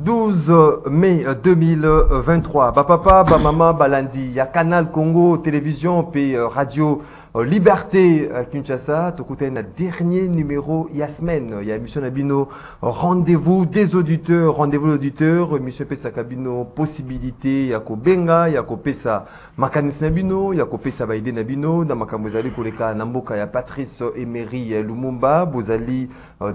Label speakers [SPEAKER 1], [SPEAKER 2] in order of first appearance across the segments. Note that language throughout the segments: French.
[SPEAKER 1] 12 mai 2023. Papa, maman, balandi. Il y a Canal Congo, télévision, puis radio Liberté Kinshasa. Tu écoutes un dernier numéro il y a semaine. Il y a émission Nabino, rendez-vous des auditeurs, rendez-vous d'auditeurs. Émission Pesa Kabino, possibilité. Il y a Kobenga, il y a Kopesa Makanis Nabino, il y a Kopesa Baïde Nabino. Dans Makamozali Koleka Namboka, il y a Patrice Emery Lumumba. Bozali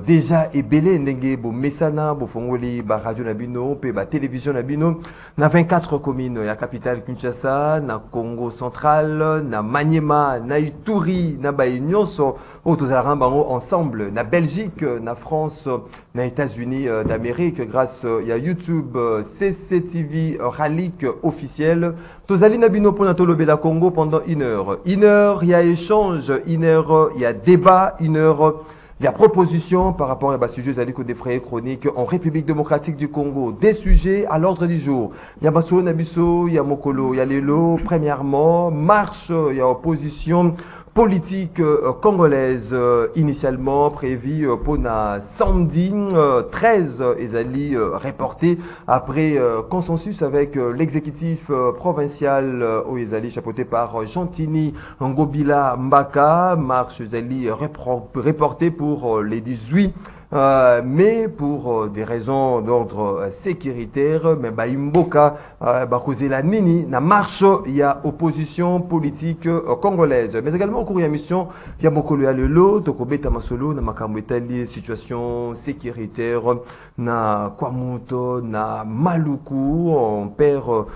[SPEAKER 1] déjà ébélé. Ndenge Bo Mesana, Bo Fongoli, Ba Radio Nabino, pe ba télévision Nabino. Na 24 communes, il y a capitale Kinshasa, na Congo central, na Maniema, na Ituri, na Baïnyonso, Bango ensemble, na Belgique, na France, na États-Unis d'Amérique, grâce à YouTube, CCTV, Ralik officiel. Tozali Nabino pour Natolobela Congo pendant 1 heure. 1 heure, il y a échange, 1 heure, il y a débat, 1 heure. Il y a proposition par rapport à sujet Zaliko défrayé chronique en République démocratique du Congo. Des sujets à l'ordre du jour. Il y a Basso Nabiso, il y a Mokolo, il y a Lelo. Premièrement, marche, il y a opposition politique congolaise initialement prévue pour na samedi 13 Ezali reporté après consensus avec l'exécutif provincial au Ezali chapeauté par Gentini Ngobila Mbaka. Marche Ezali reporté pour les 18 mais pour des raisons d'ordre sécuritaire, mais Baimboka, la Nini, na marche, il y a opposition politique congolaise. Mais également au cours de la mission, il y a Mokolo Alelo, Tokobeta Masolo, na Makamwetali, situation sécuritaire, na Kwamuto, na Maluku, on perd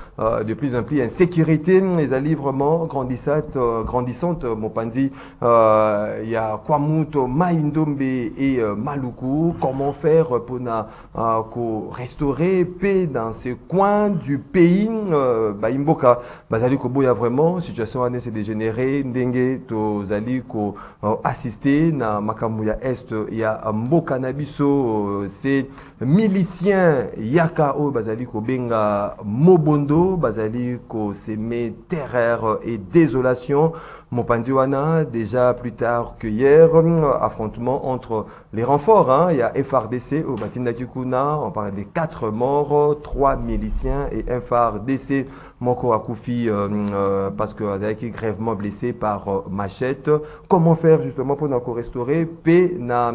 [SPEAKER 1] de plus en plus insécurité, les alliés vraiment grandissantes, Mopandi, il y a Kwamuto, Maïndombe et Maluku. Comment faire pour restaurer paix dans ces coins du pays. Baimboka, Bazali Koboya vraiment, situation année s'est dégénérée, Ndenge, Tozali ko assister, na Makamuya Est, il y a Mboka Nabiso, c'est milicien, Yakao, Bazali Kobenga, Mobondo, Bazali ko s'aimer terreur et désolation. Mopandiwana, déjà plus tard que hier, affrontement entre les renforts. Il y a FRDC au Batinda Kikuna, on parle des 4 morts, 3 miliciens et un FRDC Moko Akoufi parce que Azaki grèvement blessé par machette. Comment faire justement pour nous restaurer paix na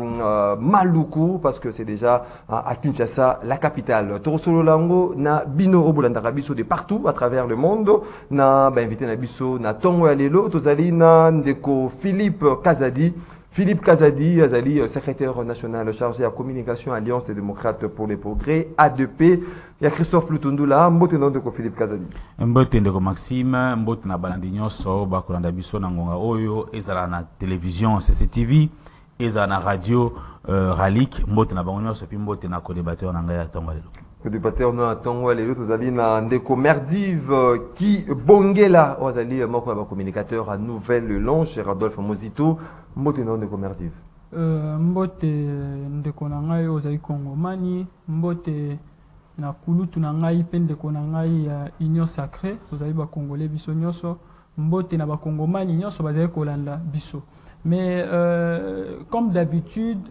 [SPEAKER 1] Maluku parce que c'est déjà à Kinshasa la capitale. Torosolo Lango na Bino Obulandarabiso de partout à travers le monde. Na invité na Biso na Tongo Alelo, Tozali na Ndeko Philippe Kazadi. Philippe Kazadi, Azali, secrétaire national chargé à communication Alliance des démocrates pour les progrès, A2P. Il y a Christophe Lutundula, mbote nom de Philippe Kazadi.
[SPEAKER 2] Mbote ndeko Maxime, mbote na balandi nyonso, bakolanda biso na ngonga oyo, ezala na télévision CCTV, ezala na radio Ralik, mbote na bango nyonso, puis mbote na co-débatteur na ngaya tongo lelo.
[SPEAKER 1] Co-débatteur na tongo lelo, tozali na ndeko Merdive qui bongela, ozali moko ba communicateur à Nouvelle Longe, Rodolphe Mozito. Mbote non ndeko Merdive.
[SPEAKER 3] Mbote ndeko na ngai ozali Kongomani, mbote na kulutu na ngai pe ndeko na ngai ya Union Sacrée, ozali ba Congolais biso nyonso, mbote na ba Kongomani nyonso bazali kolanda biso. Mais comme d'habitude,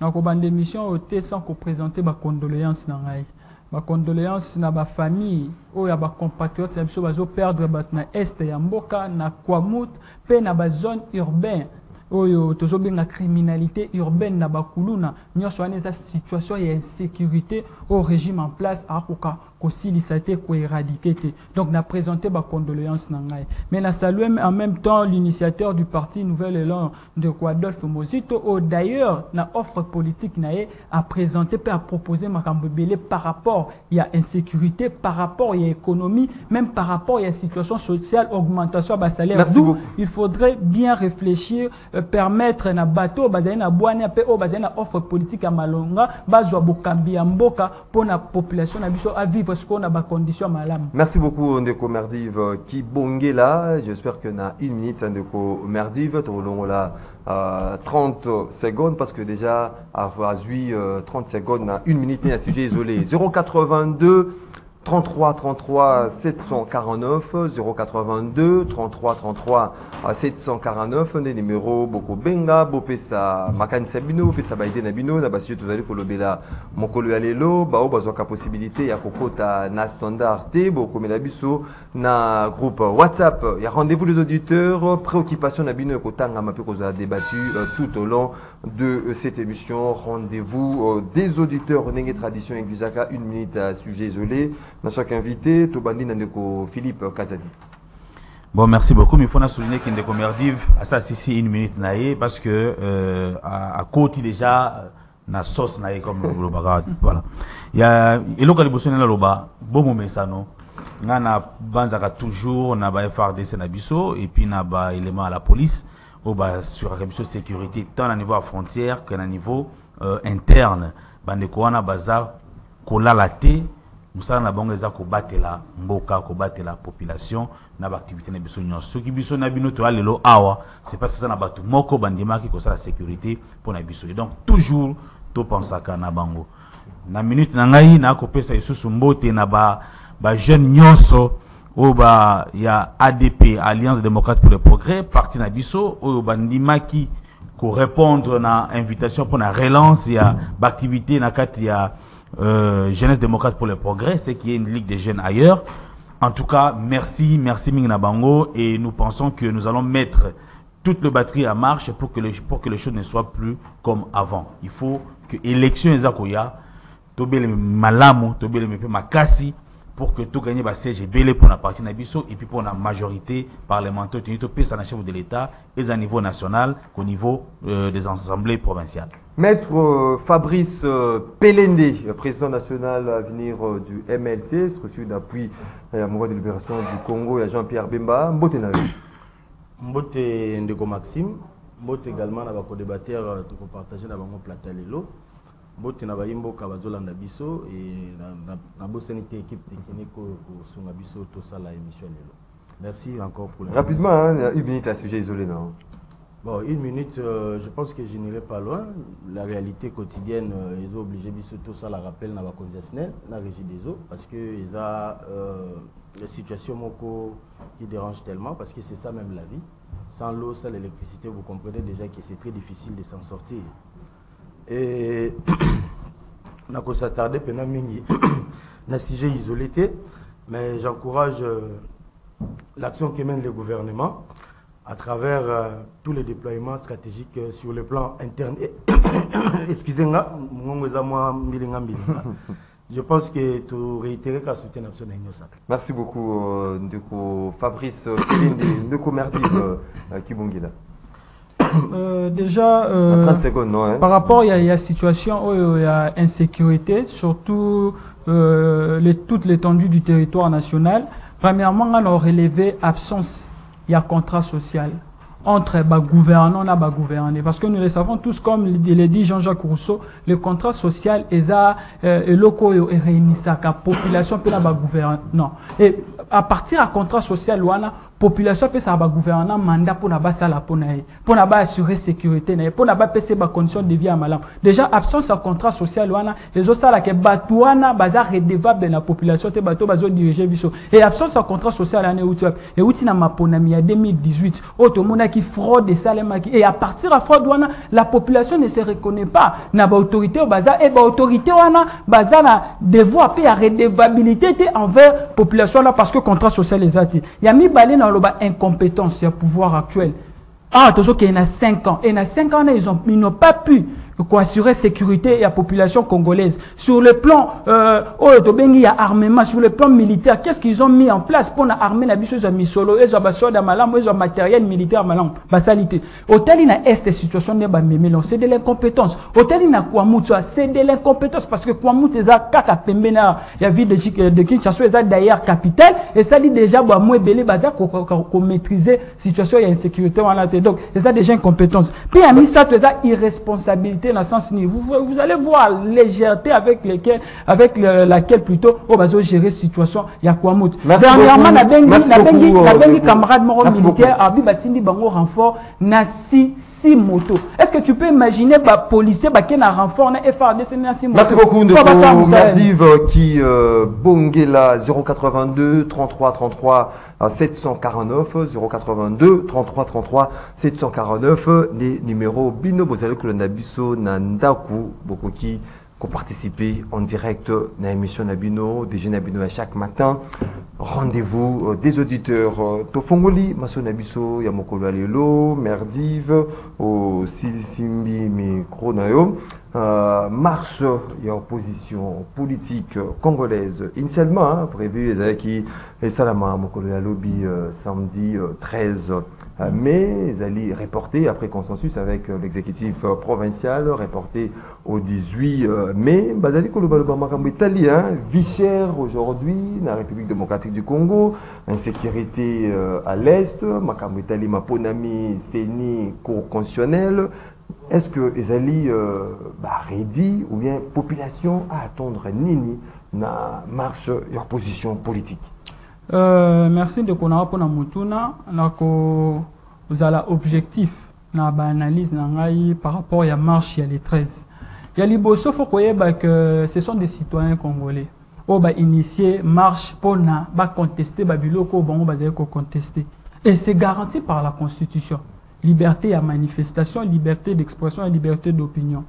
[SPEAKER 3] na ko bande émission ote sans ko présenter ba condoléances na ngai. Ba condoléances na ba famille oya ba compatriotes na biso bazo perdre bat na est ya mboka na Kwamut pe na ba zone urbaine. Oyo tozobenga criminalité urbaine na bakuluna nyonso wana eza situation ya insécurité au régime en place akoka kosilisa te ko éradiquer te. Donc na présenter ba condoléances na ngai. Mais na saluer en même temps l'initiateur du parti Nouvel Élan de Adolphe Mozito ou d'ailleurs na offre politique na a présenté et a proposé makambo belé par rapport ya insécurité, par rapport ya économie, même par rapport ya situation sociale, augmentation ba salaire. Donc il faudrait bien réfléchir permettre na bateau bazali na boania pe o bazali na offre politique à malonga bazwa bokambi ya mboka pour la population na biso à vivre ce qu'on a ba condition malam.
[SPEAKER 1] Merci beaucoup Ndeko Merdive qui bongela, j'espère que na 1 minute Ndeko Merdive tolongola 30 secondes parce que déjà à 30 secondes na 1 minute ni un sujet isolé 082 33 33 749 082 33 33 749 des numéros Boko Benga Bopesa Makanisa Bino Bopesa Baide Nabino na basi tozali kolobela mokolo ya lelo bao bazwaka possibilité ya kokota na standard T Boko Melabiso na groupe WhatsApp. Il y a rendez-vous des auditeurs, préoccupation Nabino Kotanga Mape a débattu tout au long de cette émission. Rendez-vous des auditeurs Nenge Tradition Exijaka, une minute à sujet isolé. Dans chaque invité, Tobandi Nandeko Philippe Kazadi.
[SPEAKER 2] Bon, merci beaucoup. Mais il faut souligner qu'il y a des Merdiv à ça, si une minute naïe, parce que à côté déjà, na sauce naïe comme le bagage. Voilà. Il y a Eloka Liboso na loba, bon moment ça non. Na banzaka toujours na ba FRDC na biso et puis na ba élément à la police au ba sur la sécurité tant à niveau à frontière qu'à niveau interne. Bande ko wana baza ko lalaté musala na bango eza ko batela mboka ko batela population na ba activité na biso nyonso soki biso na bino to alelo awa c'est parce que ça na batu moko bandima ki ko sa la sécurité pour na biso et donc toujours to pensaka na bango na minute na ngai na ko pesa isusu mbote na ba jeune nyonso o ba ya ADP Alliance démocrate pour le progrès parti na biso o bandima ki ko répondre na invitation pour la relance il y a activité na kat il y a Jeunesse démocrate pour le progrès, c'est qu'il y a une ligue des jeunes ailleurs. En tout cas, merci Mingna Bango et nous pensons que nous allons mettre toute le batterie en marche pour que les choses ne soient plus comme avant. Il faut que l'élection Ezakoya, Tobele Malamu, Tobele Mepe Makasi, pour que tout gagne siège belé pour la partie Nabiso et puis pour la majorité parlementaire ça na chef de l'État et à niveau national qu'au niveau des assemblées provinciales.
[SPEAKER 1] Maître Fabrice Pelende, président national à venir du MLC, structure d'appui à la mouvement de libération du Congo, et Jean-Pierre Bemba, Mbote Navi.
[SPEAKER 4] Mbote Ndeko Maxime, Mbote également na bako débatteur to partager na bango plateau lelo. Mbote na bayimbo kabazolanda biso et na bosenité équipe technique ko sunga biso to sala émission lelo. Merci encore pour la
[SPEAKER 1] rapidement hein, une minute à sujet isolé non.
[SPEAKER 4] Bon, une minute, je pense que je n'irai pas loin. La réalité quotidienne, ils ont obligé biso tout ça la rappel na ba concessionnaire, na régie des eaux parce que ils a la situation moko qui dérange tellement parce que c'est ça même la vie. Sans l'eau, sans l'électricité, vous comprenez déjà que c'est très difficile de s'en sortir. Et on a s'attarder pendant mingi na sujet isolé, mais j'encourage l'action que mène le gouvernement à travers tous les déploiements stratégiques sur le plan interne. Excusez-moi, je pense que tu réitérer qu'à soutenir notre sacre.
[SPEAKER 1] Merci beaucoup, Fabrice Ndeko Merdiv Kibongila.
[SPEAKER 3] Déjà,
[SPEAKER 1] 30 secondes, non, hein?
[SPEAKER 3] Par rapport à la situation où il y a insécurité, surtout toute l'étendue du territoire national, premièrement, on a relevé absence, il y a contrat social entre gouvernants et gouvernés. Parce que nous le savons tous, comme le dit Jean-Jacques Rousseau, le contrat social est locaux et réunissant la population et la gouvernants. Et à partir du contrat social, population peut savoir gouvernement mandat pour na basa la pour na assurer sécurité pour na passer ba conditions de vie à malam déjà absence de contrat social wana les autres ça que batouana baza redevable de la population te bateau bazo diriger biso et absence de contrat social année et outi na maponami ya 2018 automona qui fraude salema et à partir de fraude wana la population ne se reconnaît pas na ba autorité baza et ba autorité wana baza na devoir payer redevabilité envers population là parce que contrat social les a il y a mis balé dans incompétence, il y a pouvoir actuel. Ah, toujours qu'il y en a 5 ans. Et il y a 5 ans, ils n'ont pas pu assurer sécurité à la population congolaise. Sur le plan, il y a armement, sur le plan militaire, qu'est-ce qu'ils ont mis en place pour armer la biche de Misolo, et de matériel militaire malam, basalité. Hôtel, il y a cette situation de c'est de l'incompétence. Hôtel, il y a Kwamoutou, c'est de l'incompétence parce que Kwamoutou, c'est ça, Kaka Pembena, il y a ville de Kinshasa, c'est d'ailleurs capitale, et ça dit déjà, moi, belé, bazar, qu'on maîtriser situation et insécurité, donc, c'est ça déjà incompétence. Puis, il y a mis ça, c'est ça, irresponsabilité légèreté dans le sens ni vous allez voir légèreté avec laquelle plutôt on va gérer situation ya quoi mout. Dernièrement na bengi camarade mort militaire abi batindi bango renfort na si moto. Est-ce que tu peux imaginer ba policier ba ken renfort na FARDC na si moto?
[SPEAKER 1] Merci beaucoup de Merdive qui Bongela 082 33 33 749 082 33 33 749 les numéros bino bozali kolanda biso na ndaku bokoki ko participer en direct na émission Nabino déjà Nabino à chaque matin. Rendez-vous des auditeurs Tofongoli Maso Nabiso ya mokolo alelo Merdive au Simbi micro nayo marche et opposition politique congolaise initialement prévu qui et Salama mokolo ya lobby samedi 13 mai ils allaient reporter après consensus avec l'exécutif provincial reporté au 18 mai bazali kolobaloba makambo italien vie chère aujourd'hui dans la République démocratique du Congo, insécurité à l'est, makambo itali maponami seni cour constitutionnel. Est-ce que Ezali ready ou bien population à attendre nini na marche et opposition politique?
[SPEAKER 3] Merci de qu'on a pour mutuna nako vous avez objectif na ba analyse na ngai par rapport à marche il y a les 13. Il y a liboso faut que ce sont des citoyens congolais. On va initier marche pour contester Babiloko bon va contester et c'est garanti par la Constitution. Liberté à manifestation, liberté d'expression et liberté d'opinion.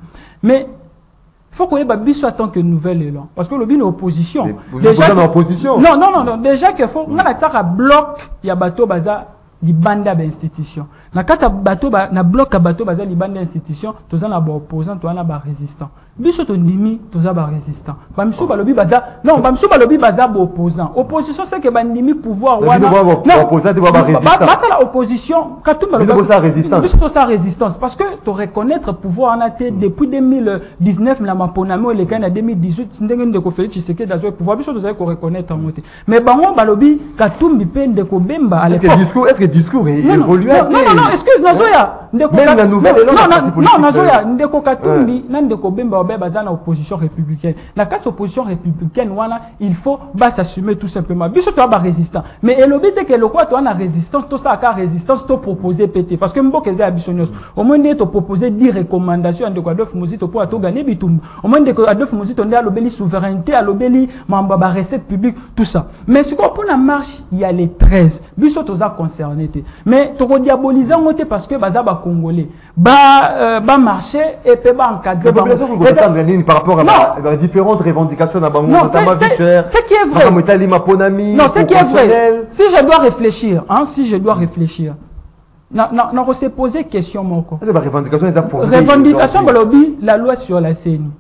[SPEAKER 3] Mais il faut qu'on ait biso en tant que nouvel élan. Parce que le bin opposition.
[SPEAKER 1] Déjà opposition.
[SPEAKER 3] Non. Déjà qu'il faut on a ça bloc il y a bateau baza libanda ba institution. Na kata bateau na bloc à bateau baza libanda institution, tous en ba opposant, tous en ba résistant. Biso to ndimi tous en ba résistant. Ba miso ba lobi baza non, ba miso ba lobi baza ba opposant. Opposition c'est que ba ndimi pouvoir wana.
[SPEAKER 1] Non, opposant de ba résistant.
[SPEAKER 3] Ba ça la opposition, quand tout ba
[SPEAKER 1] lobi ça résistance.
[SPEAKER 3] Biso to ça résistance parce que to reconnaître pouvoir en a été depuis 2019 la maponamo le kan 2018 ndenge ndeko Félix Tshisekedi dazo pouvoir biso to ça ko reconnaître en moté. Mais bango ba lobi katumbi pe ndeko Bemba à l'époque.
[SPEAKER 1] Est-ce que discours évolue?
[SPEAKER 3] Non, excuse Nazoya.
[SPEAKER 1] Même la nouvelle
[SPEAKER 3] non, Nazoya, Ndeko Katumbi, Ndeko Bemba baza na opposition républicaine. La carte opposition républicaine wana, il faut s'assumer tout simplement. Biso to ba résistant. Mais elobi te que le quoi toi na résistance, tout ça ka résistance to proposer pété parce que mbokeza abisonyos. Au moins ne to proposer 10 recommandations de quoi Adolphe Muzito pour to gagner bitum. Au moins de Adolphe Muzito ndé alobeli souveraineté, alobeli mamba ba recette publique tout ça. Mais ce qu'on pour la marche, il y a les 13. Biso to za concerné. Mais tu as diabolisé parce que baza ba congolais ba marcher et peut ba encadrer
[SPEAKER 1] par rapport à différentes revendications dans Bango notamment Vichère.
[SPEAKER 3] Ce qui est vrai.
[SPEAKER 1] Non,
[SPEAKER 3] ce qui est vrai. Si je dois réfléchir, on se poser question moko.
[SPEAKER 1] C'est
[SPEAKER 3] revendication balobi la loi sur la CENI.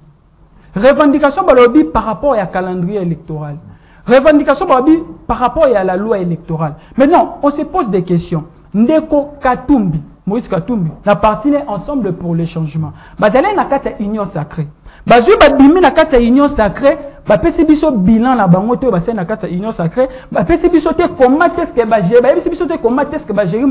[SPEAKER 3] Revendication balobi par rapport à calendrier électoral. Revendication par rapport à la loi électorale. Maintenant, on se pose des questions. Ndeko Katumbi, Moïse Katumbi, la partie est ensemble pour le changement. Bazalé na kata union sacrée. Bazui badimi na kata union sacrée. Ba pesi biso bilan la bango te ba na kata union sacrée. Ba pesi biso te comment est-ce que ba gérer. Ba pesi biso te comment est-ce que ba gérer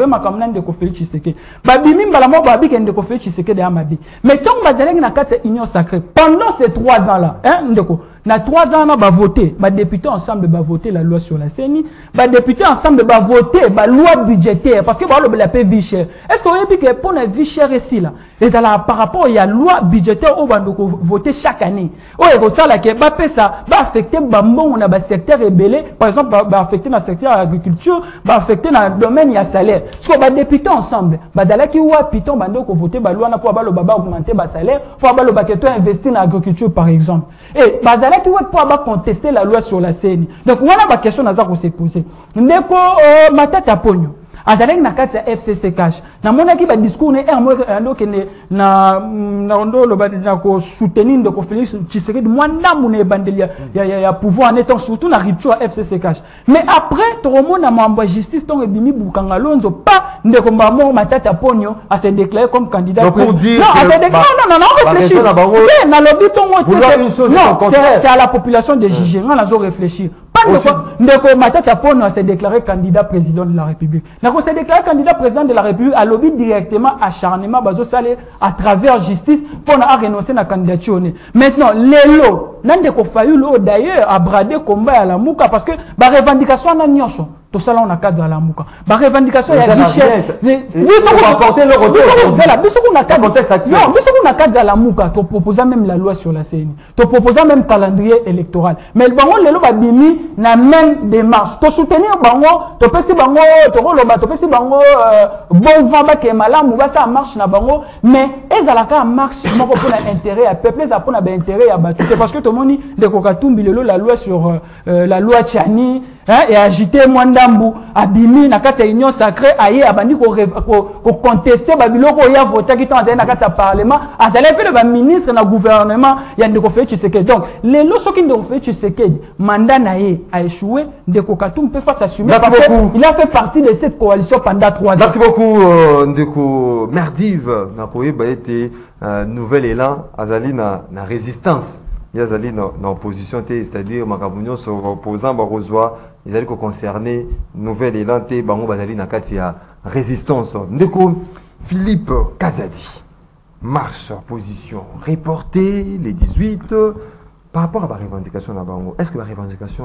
[SPEAKER 3] ma kamna ndeko Félix Tshisekedi. Ba bimi mbala mo ba bi ke ndeko Félix Tshisekedi amadi. Mais tant bazalé na kata union sacrée pendant ces 3 ans là, ndeko na 3 ans, on va voter. Les députés ensemble va voter la loi sur la CENI. Les députés ensemble va voter la loi budgétaire. Parce que la paix vie chère. Est-ce qu'on a dit que pour la vie chère ici, là, et ça, par rapport à la loi budgétaire, on va voter chaque année. Et ça, là, ça va affecter le secteur ébélé. Par exemple, va affecter le secteur agriculture, va affecter le domaine de salaire. Parce que les députés ensemble, qui ont piton, voter la loi pour augmenter le salaire, pour investir dans l'agriculture, par exemple. Et qui va pouvoir contester la loi sur la CENI. Donc, voilà ma question à se poser. Ndeko matata ponyo. Azalek na kati ya FCC cash. Na mona ki ba discours ne ando ke na ndo lo ba na ko soutenir de ko Félix Tshisekedi mwanda mune bandelia ya pouvoir en étant surtout na rupture FCC cash. Mais après to remona mambo justice ton ebimi bukanga lonzo pas ndeko mbamo matata ponyo a se déclarer comme candidat.
[SPEAKER 1] Donc pour dire
[SPEAKER 3] non, réfléchir. Na lobby ton c'est à la population de juger. On a réfléchir. Ndeko Matata Pono s'est déclaré candidat président de la République. Ndeko s'est déclaré candidat président de la République à lobby directement acharnement bazo salé à travers justice pour renoncer à la candidature. Maintenant, Lelo, Ndeko Fayulu d'ailleurs a bradé combat à la Mouka parce que la revendication n'a nyonso. Tout ça là on a cadre à la Mouka. La revendication il y a richesse.
[SPEAKER 1] Mais on va apporter le retour.
[SPEAKER 3] Non, on a cadre à la Mouka. Tu proposes même la loi sur la CNI. Tu proposes même calendrier électoral. Mais le bango Lelo va bimi na même démarche. Tu soutenir bango, tu peux si bango, tu roloba, tu peux si bango bon vent ba ke malamu ba ça marche na bango, mais ezalaka marche moko pour l'intérêt à peuple, ça pour na ba intérêt à battu parce que tout le monde de Kokatumbi Lelo la loi sur la loi Tchani et agiter Mwandambu abimi na kati ya union sacrée aye abandi ko contester babiloko ya voter qui dans na kati ya parlement azale pe le ministre na gouvernement ya ndeko Félix Tshisekedi. Donc les lois qui ndeko Félix Tshisekedi mandat na ye a échoué, ndeko Katumbi peut face assumer parce qu'il a fait partie de cette coalition pendant 3 ans.
[SPEAKER 1] Merci beaucoup ndeko Merdive na koyeba été nouvel élan azali na résistance. Il y a dans opposition, c'est-à-dire Makabunyo sur opposant Barozwa, ils allaient concerner nouvelle élan té bango bazali na kati ya résistance. Ndeko Philippe Kazadi marche opposition reporté les 18 par rapport à la revendication na bango. Est-ce que la revendication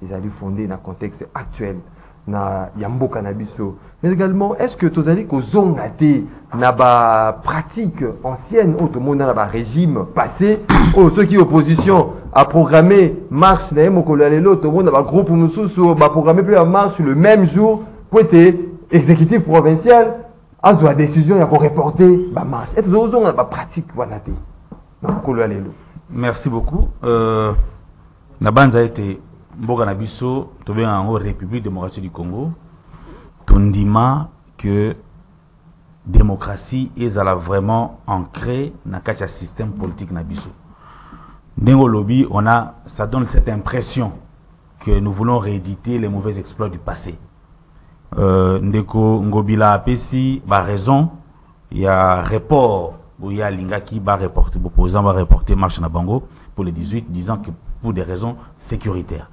[SPEAKER 1] ils allaient fondée dans le contexte actuel na Yambo Cannabiso, mais également est-ce que tous allez kozongate na ba pratique ancienne au tout le monde dans ba régime passé ou ceux qui opposition a programmé marche na mokolo lelo tout le monde ba groupe nous sous ba programmer plus la marche le même jour pour être exécutif provincial a la décision ya ko reporter ba marche et tous ozonga ba pratique wana té na mokolo lelo.
[SPEAKER 2] Merci beaucoup. La bande a été Mboka na biso to bien en République démocratique du Congo tondima que démocratie est vraiment ancrée dans le système politique na biso. Dengo lobby ça donne cette impression que nous voulons rééditer les mauvais exploits du passé. Ndeko Ngobila apesi ba raison, il y a report où il y a linga qui va reporter opposant va reporter marche na bango pour les 18 disant que pour des raisons sécuritaires.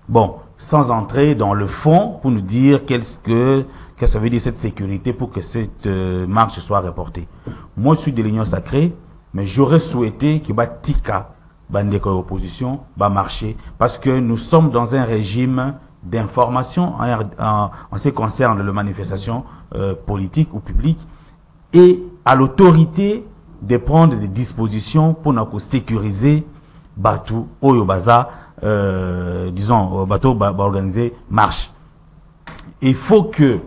[SPEAKER 2] Bon, sans entrer dans le fond pour nous dire qu'est-ce que ça veut dire cette sécurité pour que cette marche soit reportée. Moi, je suis de l'Union sacrée, mais j'aurais souhaité que Batika, Bandeko opposition, va marcher parce que nous sommes dans un régime d'information en ce qui concerne les manifestations politiques ou publiques et à l'autorité de prendre des dispositions pour nous sécuriser Batou, Oyobaza, disons, bateau va organiser marche. Il faut que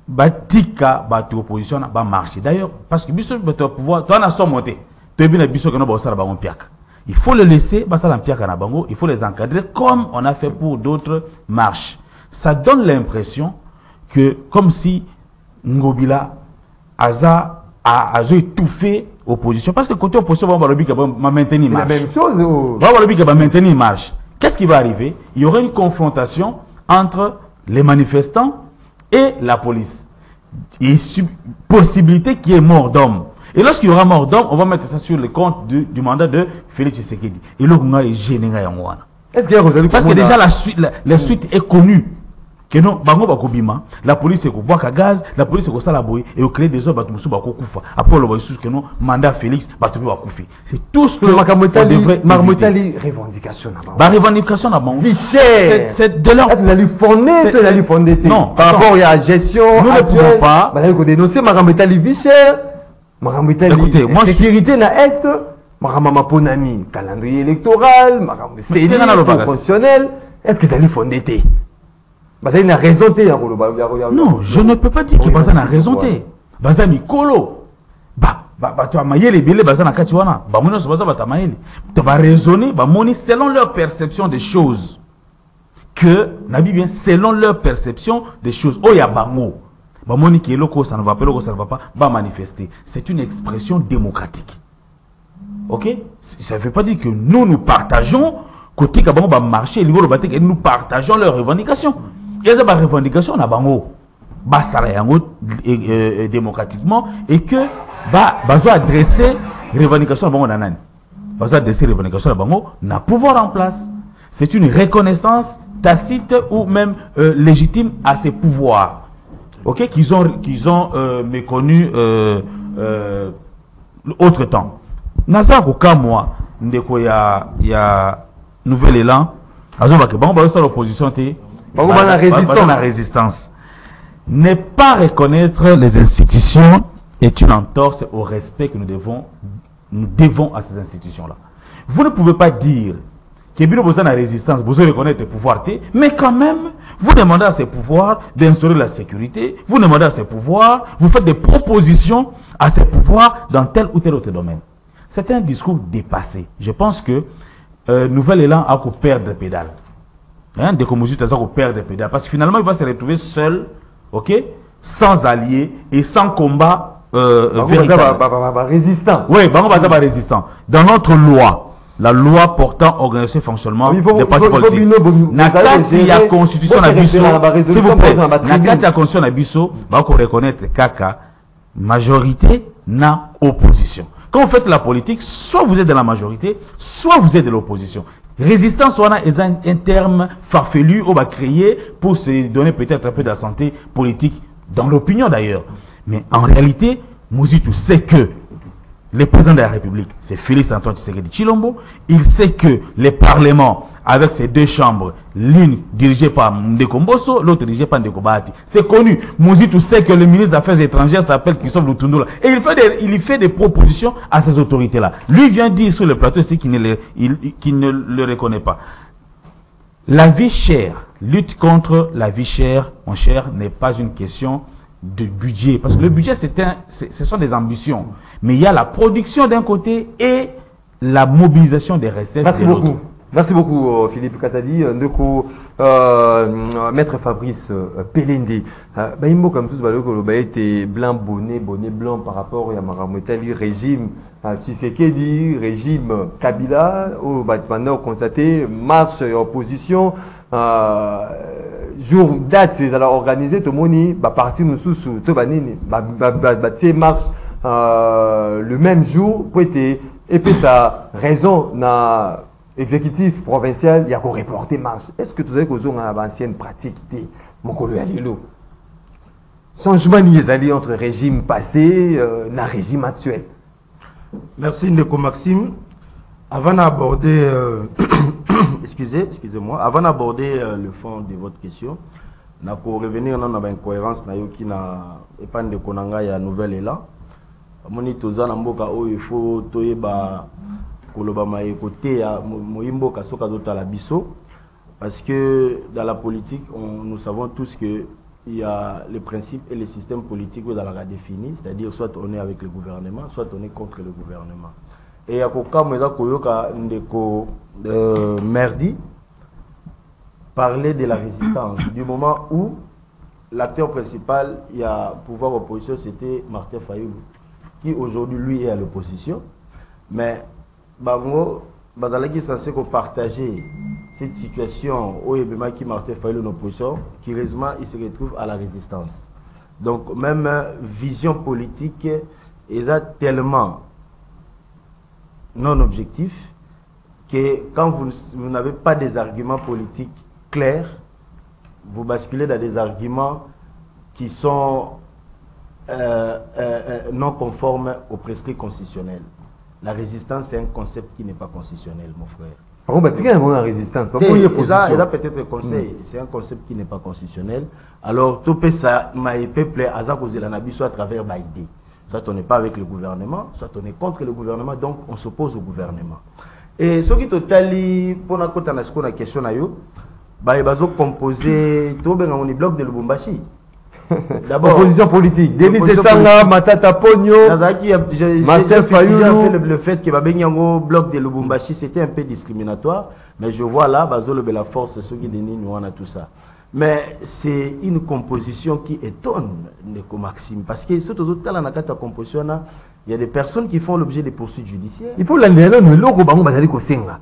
[SPEAKER 2] Batika, bateau opposition, va marcher. D'ailleurs, parce que Bissot va pouvoir, toi, on a son monté. Tu es bien Bissot que nous avons il faut le laisser, il faut les encadrer comme on a fait pour d'autres marches. Ça donne l'impression que, comme si Ngobila a étouffé opposition parce que côté opposition va maintenir marche.
[SPEAKER 1] C'est la même chose.
[SPEAKER 2] Va maintenir marche. Qu'est-ce qui va arriver? Il y aura une confrontation entre les manifestants et la police. Il y a une possibilité qu'il y ait mort d'homme. Et lorsqu'il y aura mort d'homme, on va mettre ça sur le compte du mandat de Félix Tshisekedi. Et là, on est gêné. Parce que déjà la suite est connue. Que non, la police est boire gaz, la police est salaboy et au créer des autres après le voici que non mandat Félix c'est tout ce que
[SPEAKER 1] Marmotali revendication
[SPEAKER 2] revendication c'est de leur
[SPEAKER 1] fondé non par rapport à la gestion
[SPEAKER 2] nous ne pouvons pas
[SPEAKER 1] dénoncer Marmotali Vichère Marmotali sécurité na est Marmama Ponami calendrier électoral Marmotali constitutionnel est-ce que ça lui fondé Bazali a raison.
[SPEAKER 2] Non, je ne peux pas dire que Bazali a raison. Bazali Mikolo. Tu as maillé les billets, Bazali a Katiwana. Bamono Sobaza Batamaïli. Tu vas raisonner, Bamoni, selon leur perception des choses. Que, Nabi bien, selon leur perception des choses. Oh, ya Bamo. Bamoni qui est loco, ça ne va pas, loco, ça ne va pas, va manifester. C'est une expression démocratique. Ok? Ça ne veut pas dire que nous partageons, côté Kabamo va marcher, et nous partageons leurs revendications. Il y a des revendications na bango démocratiquement et que va adresser revendications na bango nanani va adresser revendications na bango na pouvoir en place c'est une reconnaissance tacite ou même légitime à ses pouvoirs, ok, qu'ils ont méconnu autre temps. Nasa koka moi ndeko ya nouvel élan azoba ke bango ba l'opposition te la résistance. Ne pas reconnaître les institutions est une entorse au respect que nous devons à ces institutions-là. Vous ne pouvez pas dire que vous avez la résistance, vous reconnaître les pouvoirs, mais quand même, vous demandez à ces pouvoirs d'instaurer la sécurité, vous demandez à ces pouvoirs, vous faites des propositions à ces pouvoirs dans tel ou tel autre domaine. C'est un discours dépassé. Je pense que Nouvel Élan a qu'à perdre des pédales. Hein, des communistes ont qu'à perdre des pédales. Parce que finalement, il va se retrouver seul, ok, sans alliés et sans combat
[SPEAKER 1] résistant.
[SPEAKER 2] Oui, résistant. Dans notre loi, la loi portant organisation et fonctionnement des partis politiques, il y a constitution s'il vous plaît, il y a constitution d'Abisso, va reconnaître Kaka, majorité na opposition. Quand vous faites la politique, soit vous êtes de la majorité, soit vous êtes de l'opposition. Résistance, on a un terme farfelu, on va créer pour se donner peut-être un peu de la santé politique, dans l'opinion d'ailleurs. Mais en réalité, Mouzitou sait que le président de la République, c'est Félix Antoine Tshisekedi Tshilombo. Il sait que les parlements, avec ces deux chambres, l'une dirigée par Ndeko Mbosso, l'autre dirigée par Ndeko Bahati. C'est connu. Mouzitou sait que le ministre des Affaires étrangères s'appelle Christophe Lutundula. Et il fait des propositions à ces autorités-là. Lui vient dire sur le plateau ici qu'il ne le reconnaît pas. La vie chère, lutte contre la vie chère, mon cher, n'est pas une question de budget. Parce que le budget, ce sont des ambitions. Mais il y a la production d'un côté et la mobilisation des recettes de l'autre.
[SPEAKER 1] Merci beaucoup, Philippe Kassadi. Maître Fabrice Pelende. Baimbo comme tous, été blanc, bonnet blanc par rapport à Maramotali, régime Tshisekedi, régime Kabila, où maintenant constaté marche et opposition. Jour date ils allaient organiser tout le monde parti nous sous tout banini marche le même jour pour être et puis ça raison na exécutif provincial il y a qu'on reporter marche. Est-ce que tu sais qu'aux anciennes pratiques mon collègue Alilo changement les alliés entre régime passé na régime actuel?
[SPEAKER 4] Merci Ndeko Maxime. Avant d'aborder excusez-moi, avant d'aborder le fond de votre question, na ko revenir dans une incohérence na yoki na épande de konanga ya Nouvel Élan. Moni toza na mboka oyo il faut toyeba koloba ma côté ya moyimbo kasoka dota la biso parce que dans la politique nous savons tous que il y a les principes et les systèmes politiques où dans la définis, c'est-à-dire soit on est avec le gouvernement, soit on est contre le gouvernement. Et à Koka Mweda Koyoka Ndeko Merdi parlait de la résistance. Du moment où l'acteur principal, il y a pouvoir opposition, c'était Martin Fayoulou, qui aujourd'hui lui est à l'opposition. Mais Bango, Badalaki est censé partager cette situation où il y a qui Martin Fayoulou en opposition, qui réellement il se retrouve à la résistance. Donc même vision politique, ils ont tellement non objectif que quand vous n'avez pas des arguments politiques clairs, vous basculez dans des arguments qui sont non conformes aux prescrits constitutionnels. La résistance, c'est un concept qui n'est pas constitutionnel, mon frère.
[SPEAKER 1] La résistance,
[SPEAKER 4] peut-être conseil, c'est un concept qui n'est pas constitutionnel. Alors, tout ça m'a peuple à travers ma idée. Soit on n'est pas avec le gouvernement, soit on est contre le gouvernement, donc on s'oppose au gouvernement. Et ce qui est pour la question, ils ont composé tout le bloc de Lubumbashi.
[SPEAKER 1] D'abord, opposition politique. Denis Sanga, Matata Pogno, Martin Fayoulou.
[SPEAKER 4] Le fait que le bloc de Lubumbashi, c'était un peu discriminatoire, mais je vois là, la force, ceux qui dénigrent tout ça. Mais c'est une composition qui étonne Ndeko Maxime. Parce que surtout dans la composition, il y a des personnes qui font l'objet de poursuites judiciaires.
[SPEAKER 1] Il faut l'année le logo bango bazali ko senga.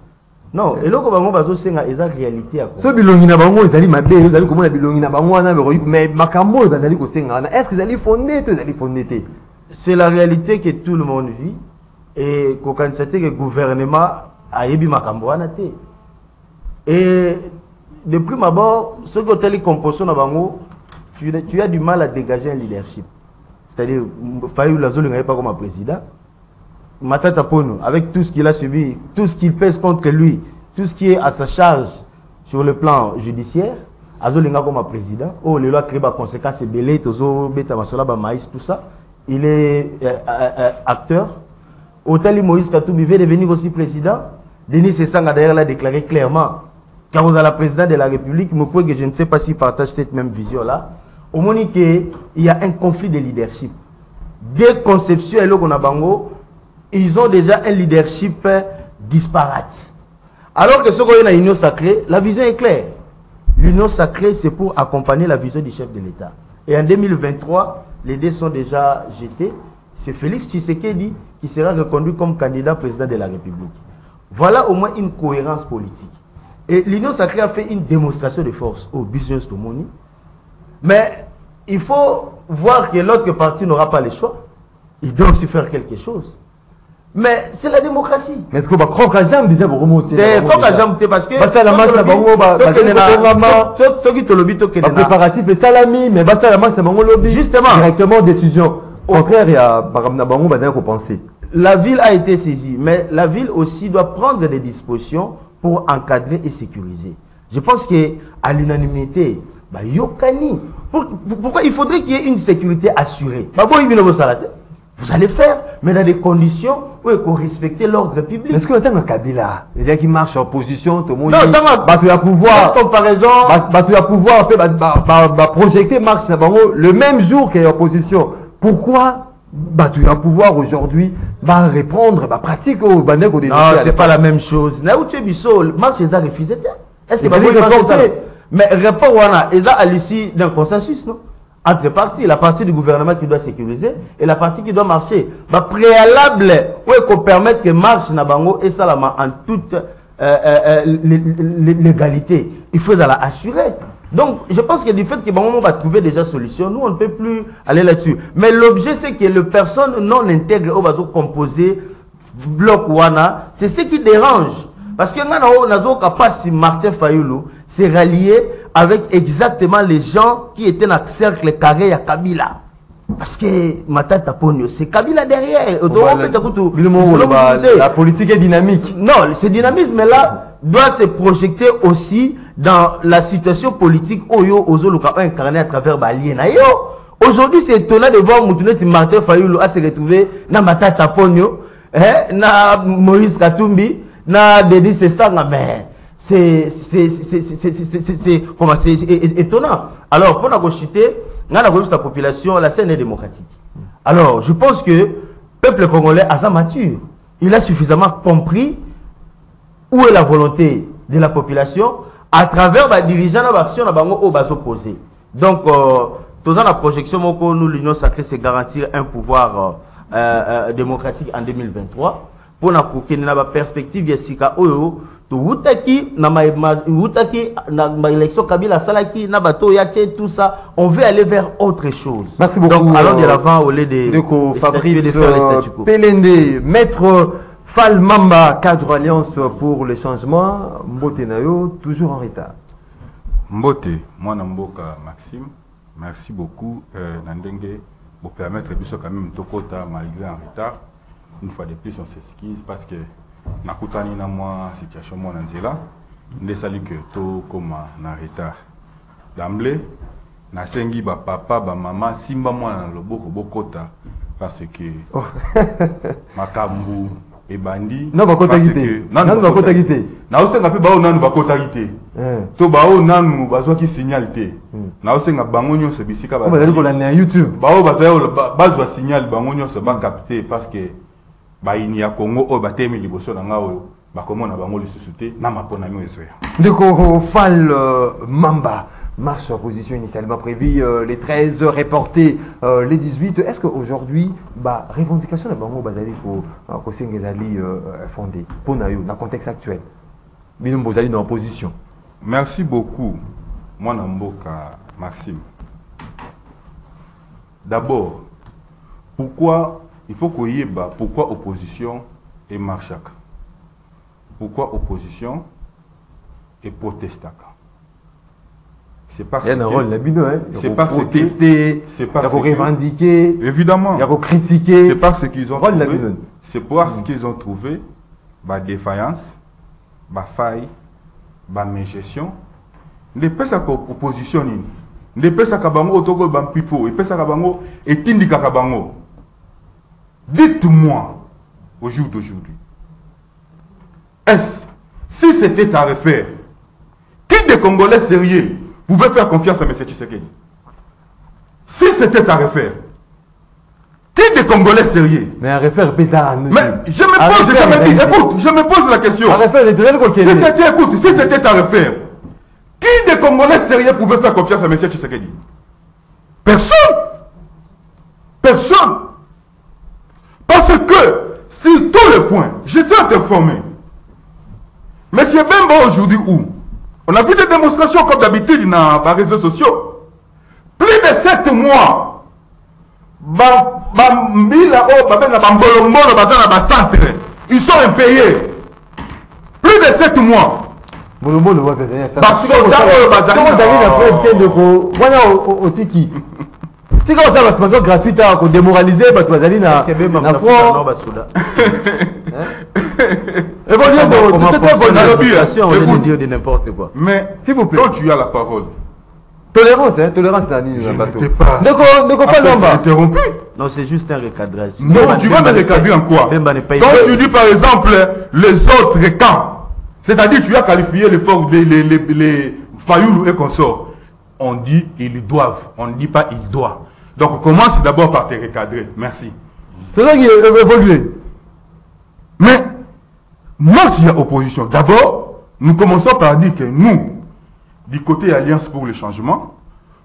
[SPEAKER 4] Non, et logo bango bazo senga est la réalité à
[SPEAKER 1] ce bilongi na bango ezali mabe, ezali komona bilongi na bango wana mais makambo bazali ko senga. Est-ce que ezali fondé to ezali fondé?
[SPEAKER 4] C'est la réalité que tout le monde vit et qu'on constate que le gouvernement a yebi makambo wana te. Et de prime abord, ce que tu as composé dans Bango, tu as du mal à dégager un leadership. C'est-à-dire, Fayou Lazolo n'est pas comme un président. Matata Pono, avec tout ce qu'il a subi, tout ce qu'il pèse contre lui, tout ce qui est à sa charge sur le plan judiciaire, Azolinga comme un président, oh, le loi crée des conséquences, belé, tozo, beta, masola, maïs, tout ça. Il est acteur. Otali Moïse Katumbi veut devenir aussi président. Denis Sessanga d'ailleurs l'a déclaré clairement. Quand vous êtes la présidente de la République, je ne sais pas s'il partage cette même vision-là. Au moment où il y a un conflit de leadership. Des conceptions et le Bango, ils ont déjà un leadership disparate. Alors que ce qu'on a une union sacrée, la vision est claire. L'union sacrée, c'est pour accompagner la vision du chef de l'État. Et en 2023, les dés sont déjà jetés. C'est Félix Tshisekedi qui sera reconduit comme candidat président de la République. Voilà au moins une cohérence politique. Et l'union sacrée a fait une démonstration de force au business de Moni. Mais il faut voir que l'autre parti n'aura pas le choix. Il doit aussi faire quelque chose. Mais c'est la démocratie.
[SPEAKER 1] Mais est-ce que Krokajam déjà vous remonter?
[SPEAKER 4] Krokajam parce que
[SPEAKER 1] basta la masse bango
[SPEAKER 4] ceux qui te lobby to
[SPEAKER 1] kenena préparatif et salami mais basta la masse bango lobby
[SPEAKER 4] justement
[SPEAKER 1] directement décision. Au contraire, il y a baramna bango badin ko penser.
[SPEAKER 4] La ville a été saisie, mais la ville aussi doit prendre des dispositions pour encadrer et sécuriser. Je pense que à l'unanimité, bah yokani. Pourquoi il faudrait qu'il y ait une sécurité assurée? Vous allez faire, mais dans des conditions où il faut respecter l'ordre public.
[SPEAKER 1] Est-ce que le temps de Kabila, il y a qui marche en opposition, tout le monde.
[SPEAKER 4] Non,
[SPEAKER 1] tu as pouvoir.
[SPEAKER 4] Comparaison.
[SPEAKER 1] Tu as pouvoir projeter marche le même jour qu'il y a opposition. Pourquoi tu as pouvoir aujourd'hui répondre, pratique au bandek au
[SPEAKER 4] non, c'est pas la même chose. Là où tu es bissol, marche les a refusé. Est-ce que mais rapport wana, ils a à l'issue d'un consensus, non? Entre parties, la partie du gouvernement qui doit sécuriser et la partie qui doit marcher. Préalable, où il faut permettre que marche Nabango et Salama en toute légalité. Il faut la assurer. Donc, je pense que du fait que Bango va trouver déjà solution, nous on ne peut plus aller là-dessus. Mais l'objet, c'est que les personnes non intègres au bazo composé bloc wana, c'est ce qui dérange. Parce que si Martin Fayoulou s'est rallié avec exactement les gens qui étaient dans le cercle carré à Kabila. Parce que Matata Ponyo, c'est Kabila derrière.
[SPEAKER 1] La politique est dynamique.
[SPEAKER 4] Non, ce dynamisme-là doit se projeter aussi dans la situation politique Oyo Ozoluka incarné à travers Baliena. Aujourd'hui, c'est étonnant de voir Martin Fayoulou à se retrouver dans Matata Ponyo, na Moïse Katumbi, na Denis Sessanga, mais c'est étonnant. Alors, pour la chiter, sa population, la scène est démocratique. Alors, je pense que le peuple congolais a sa mature. Il a suffisamment compris où est la volonté de la population à travers les dirigeants de l'action au bas opposé. Donc, dans la projection, nous, l'Union sacrée, c'est garantir un pouvoir démocratique en 2023. Pour la perspective, élection Kabila Salaki, Nabato, Yaché, tout ça, on veut aller vers autre chose.
[SPEAKER 1] Merci beaucoup.
[SPEAKER 4] Donc, allons de l'avant au lieu de
[SPEAKER 1] Fabrice Pelende, maître Fall Mamba, cadre Alliance pour le changement, Mbote Nayo, toujours en retard.
[SPEAKER 5] Mbote, moi Namboka Maxime, merci beaucoup. Nandenge, pour permettre quand même Tokota malgré en retard. Une fois de plus, on s'excuse parce que nakutani na moi situation moi nanzela ne salut que to comme na retard d'emblée na sengi ba papa ba maman simba moi na loboko bokota parce que makambu et bandi
[SPEAKER 1] non ba kota gité non ba kota gité
[SPEAKER 5] na osenga pe ba o nanu ba kota gité to ba o nanu bazwa ki signal te na osenga bango nyonso bisika ba
[SPEAKER 1] ba ko na YouTube
[SPEAKER 5] ba o bazwa signal bango nyonso ba capter parce que baini ya Congo o batemi liboso na ngao bakomona bango lisusu te na mapona mi ezoya.
[SPEAKER 1] Ndeko Fall Mamba, marche en position initialement prévue les 13 reportés les 18. Est-ce qu'aujourd'hui revendication de bango bazali ko sengezali fondé pour nayo dans contexte actuel bino bozali dans opposition?
[SPEAKER 5] Merci beaucoup moi Namboka Maxime. D'abord, pourquoi il faut qu'on y ait pourquoi opposition et marchak. Pourquoi opposition? et protestaka. C'est parce
[SPEAKER 1] il y a un rôle là-bas, hein.
[SPEAKER 5] C'est parce que
[SPEAKER 1] protester,
[SPEAKER 5] c'est
[SPEAKER 1] il
[SPEAKER 5] parce
[SPEAKER 1] faut
[SPEAKER 5] que
[SPEAKER 1] revendiquer,
[SPEAKER 5] évidemment
[SPEAKER 1] il faut critiquer.
[SPEAKER 5] c'est parce qu'ils ont
[SPEAKER 1] Rôle
[SPEAKER 5] trouvé,
[SPEAKER 1] là-bas.
[SPEAKER 5] c'est parce qu'ils ont trouvé ma défaillance, ma faille, ma gestion. Ne pas ça opposition ni. Ne pas ça kabango otoko bampifo, et pas ça kabango et tindika kabango. Dites-moi au jour d'aujourd'hui. Est-ce si c'était à refaire, qui des Congolais sérieux pouvait faire confiance à M. Tshisekedi? Si c'était à refaire, qui des Congolais sérieux?
[SPEAKER 1] Mais à refaire, ça.
[SPEAKER 5] Mais je me pose la question.
[SPEAKER 1] À refaire,
[SPEAKER 5] si c'était à refaire, qui des Congolais sérieux pouvait faire confiance à M. Tshisekedi? Personne. Personne. Parce que, sur tous les points, je tiens à t'informer. Monsieur Bemba aujourd'hui où? On a vu des démonstrations comme d'habitude dans les réseaux sociaux. Plus de 7 mois. Ils sont impayés. Plus de 7 mois.
[SPEAKER 1] Si quand on a une façon gratuite pour démoraliser, tu vas aller dans le front.
[SPEAKER 4] De n'importe quoi.
[SPEAKER 5] Mais
[SPEAKER 1] s'il vous plaît,
[SPEAKER 5] quand tu as la parole,
[SPEAKER 1] tolérance, hein, tolérance dans le bateau. Donc on fait
[SPEAKER 5] interrompu.
[SPEAKER 4] Non, c'est juste un recadrage.
[SPEAKER 5] Non, tu vas me recadrer en quoi? Quand tu dis par exemple les autres camps, c'est-à-dire tu as qualifié les Fayoulou et consorts, on dit ils doivent, on ne dit pas ils doivent. Donc on commence d'abord par te recadrer. Merci.
[SPEAKER 1] C'est ça qui est évolué.
[SPEAKER 5] Mais moi, s'il y a opposition, d'abord, nous commençons par dire que nous, du côté Alliance pour le changement,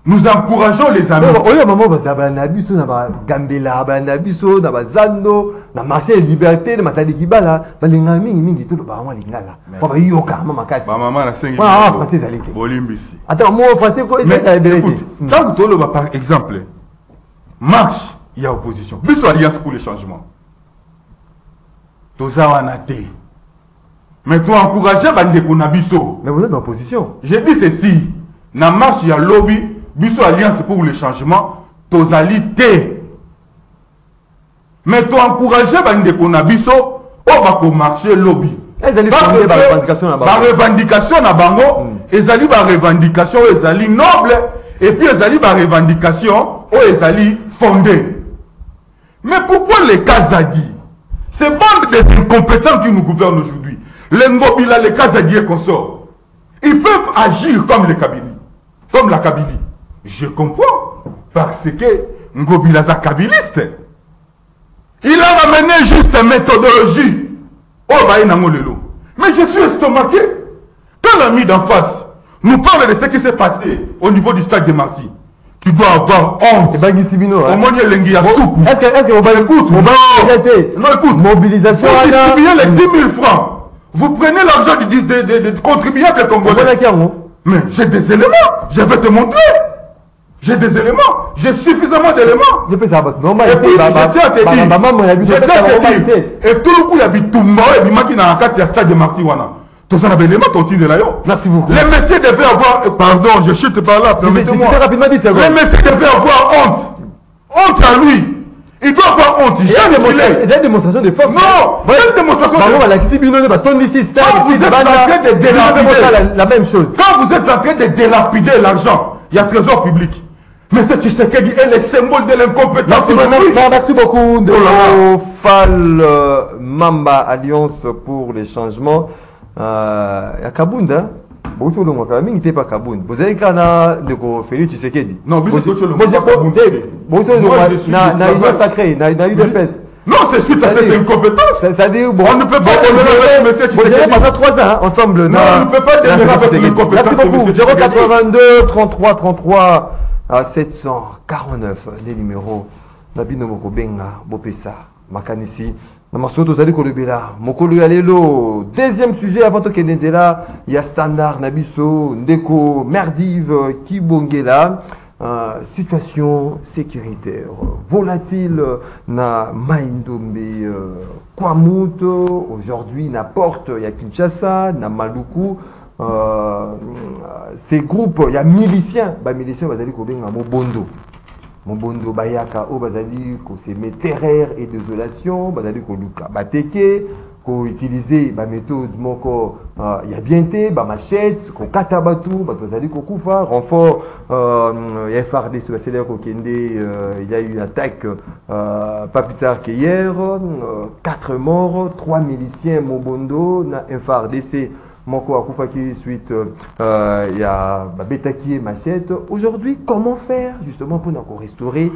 [SPEAKER 5] nous encourageons les amis.
[SPEAKER 1] Oui, maman, parce que Nabiso, na Gambela, Nabiso, na Zando, na marché liberté, na Matali Kibala, na mingi tout le bas, lingala. Papa yoka, maman casse.
[SPEAKER 5] Maman na 5
[SPEAKER 1] français ça l'était.
[SPEAKER 5] Bolimbisi.
[SPEAKER 1] Attends, moi français quoi?
[SPEAKER 5] Mais écoute, quand tu le par exemple, marche, il y a opposition. Biso Alliance pour le changement. Tozawanate. Mais tu encourages Bandeko Nabiso.
[SPEAKER 1] Mais vous êtes en opposition.
[SPEAKER 5] J'ai dit ceci. Na marche, il y a lobby. Biso Alliance pour le changement. Tozalité. Mais tu encourages Bandeko Nabiso. On va marcher lobby.
[SPEAKER 1] Ils allaient fonder la revendication à Bango.
[SPEAKER 5] La revendication à Bango. Ils allaient la revendication. Ils allaient noble. Et puis ils allaient la revendication. Ils allaient fondée. Mais pourquoi les Kazadi? Ces bandes des incompétents qui nous gouvernent aujourd'hui, les Ngobila, les Kazadi et consorts, ils peuvent agir comme les Kabylie, comme la Kabylie. Je comprends, parce que Ngobila est kabiliste. Il a ramené juste une méthodologie. Mais je suis estomaqué. Quand l'ami d'en face nous parle de ce qui s'est passé au niveau du stade de Marty, tu dois avoir honte. Au moins, il y a une soupe.
[SPEAKER 1] Est-ce que vous écoute?
[SPEAKER 5] Non, écoute.
[SPEAKER 1] Mobilisation.
[SPEAKER 5] Vous distribuez les 10 000 francs. Vous prenez l'argent des contribuables congolais. Mais j'ai des éléments. Je vais te montrer. J'ai des éléments. J'ai suffisamment d'éléments.
[SPEAKER 1] Et puis,
[SPEAKER 5] je tiens à te dire. Et tout le coup, il y a des Toumba et des qui dans le stade de Marty.
[SPEAKER 1] Merci beaucoup.
[SPEAKER 5] Les messieurs devaient avoir. Pardon, je chute par là. Permettez-moi. Les messieurs devaient avoir honte. Honte à lui. Il doit avoir honte.
[SPEAKER 1] Il y a une démonstration de force.
[SPEAKER 5] Non, il y a une démonstration de
[SPEAKER 1] force.
[SPEAKER 5] Quand vous êtes en train de délapider
[SPEAKER 1] la même chose.
[SPEAKER 5] Quand vous êtes en train de délapider l'argent, il y a trésor public. Mais c'est Tshisekedi est le symbole de l'incompétence.
[SPEAKER 1] Merci beaucoup de Fall Mamba Alliance pour les changements. Il y a Kabunda. Vous avez quand Félix Tshisekedi.
[SPEAKER 5] Non,
[SPEAKER 1] vous
[SPEAKER 5] non, c'est suite à cette incompétence.
[SPEAKER 1] C'est-à-dire,
[SPEAKER 5] on ne peut pas déménager M. Tshisekedi.
[SPEAKER 1] Pendant 3 ans ensemble.
[SPEAKER 5] Non, on ne peut pas déménager avec l'incompétence.
[SPEAKER 1] Merci beaucoup. 082 33 33 749. Les numéros. Nabino Mokobenga, Bopesa, Makanisi. Namasoto Zali Kolobela, Mokolo Yalelo. Deuxième sujet avant que Nendela, il y a Standard, Nabiso, Ndeko, Merdive, Kibongela. Situation sécuritaire volatile na Maïndombe Kwamuto aujourd'hui na porte ya Kinshasa na Maluku ces groupes, il y a miliciens, miliciens, bazali ko benga mobondo. Mobondo bayaka o bazali ko se terreur et désolation, bazali ko luka bateke, ko utiliser ba méthode moko ya bienté, ba machette, ko katabatu, bazali ko kufa, renfort ya FARDC sur la ko kende, il y a eu une attaque pas plus tard qu'hier, 4 morts, 3 miliciens mobondo na FARDC. Moko Akufaki suite il y a Betaki et Machette. Aujourd'hui, comment faire justement pour nous restaurer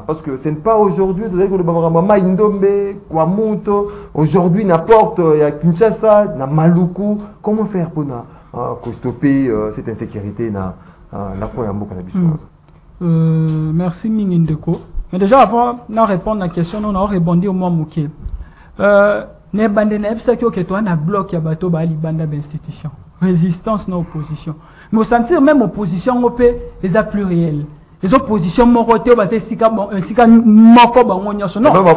[SPEAKER 1] parce que ce n'est pas aujourd'hui, aujourd'hui n'importe, il y a Kinshasa, na Maluku, comment faire pour nous stopper cette insécurité na
[SPEAKER 3] merci Mingindeko. Mais déjà avant de répondre à la question, on a répondu au moins Mouké. Ne bande na ebisa ki oketo na bloc ya bato ba libanda ba institution résistance na opposition mais au sentir même opposition opé les a pluriel les oppositions moroté ba sika moko ba ngonyoso non
[SPEAKER 1] ba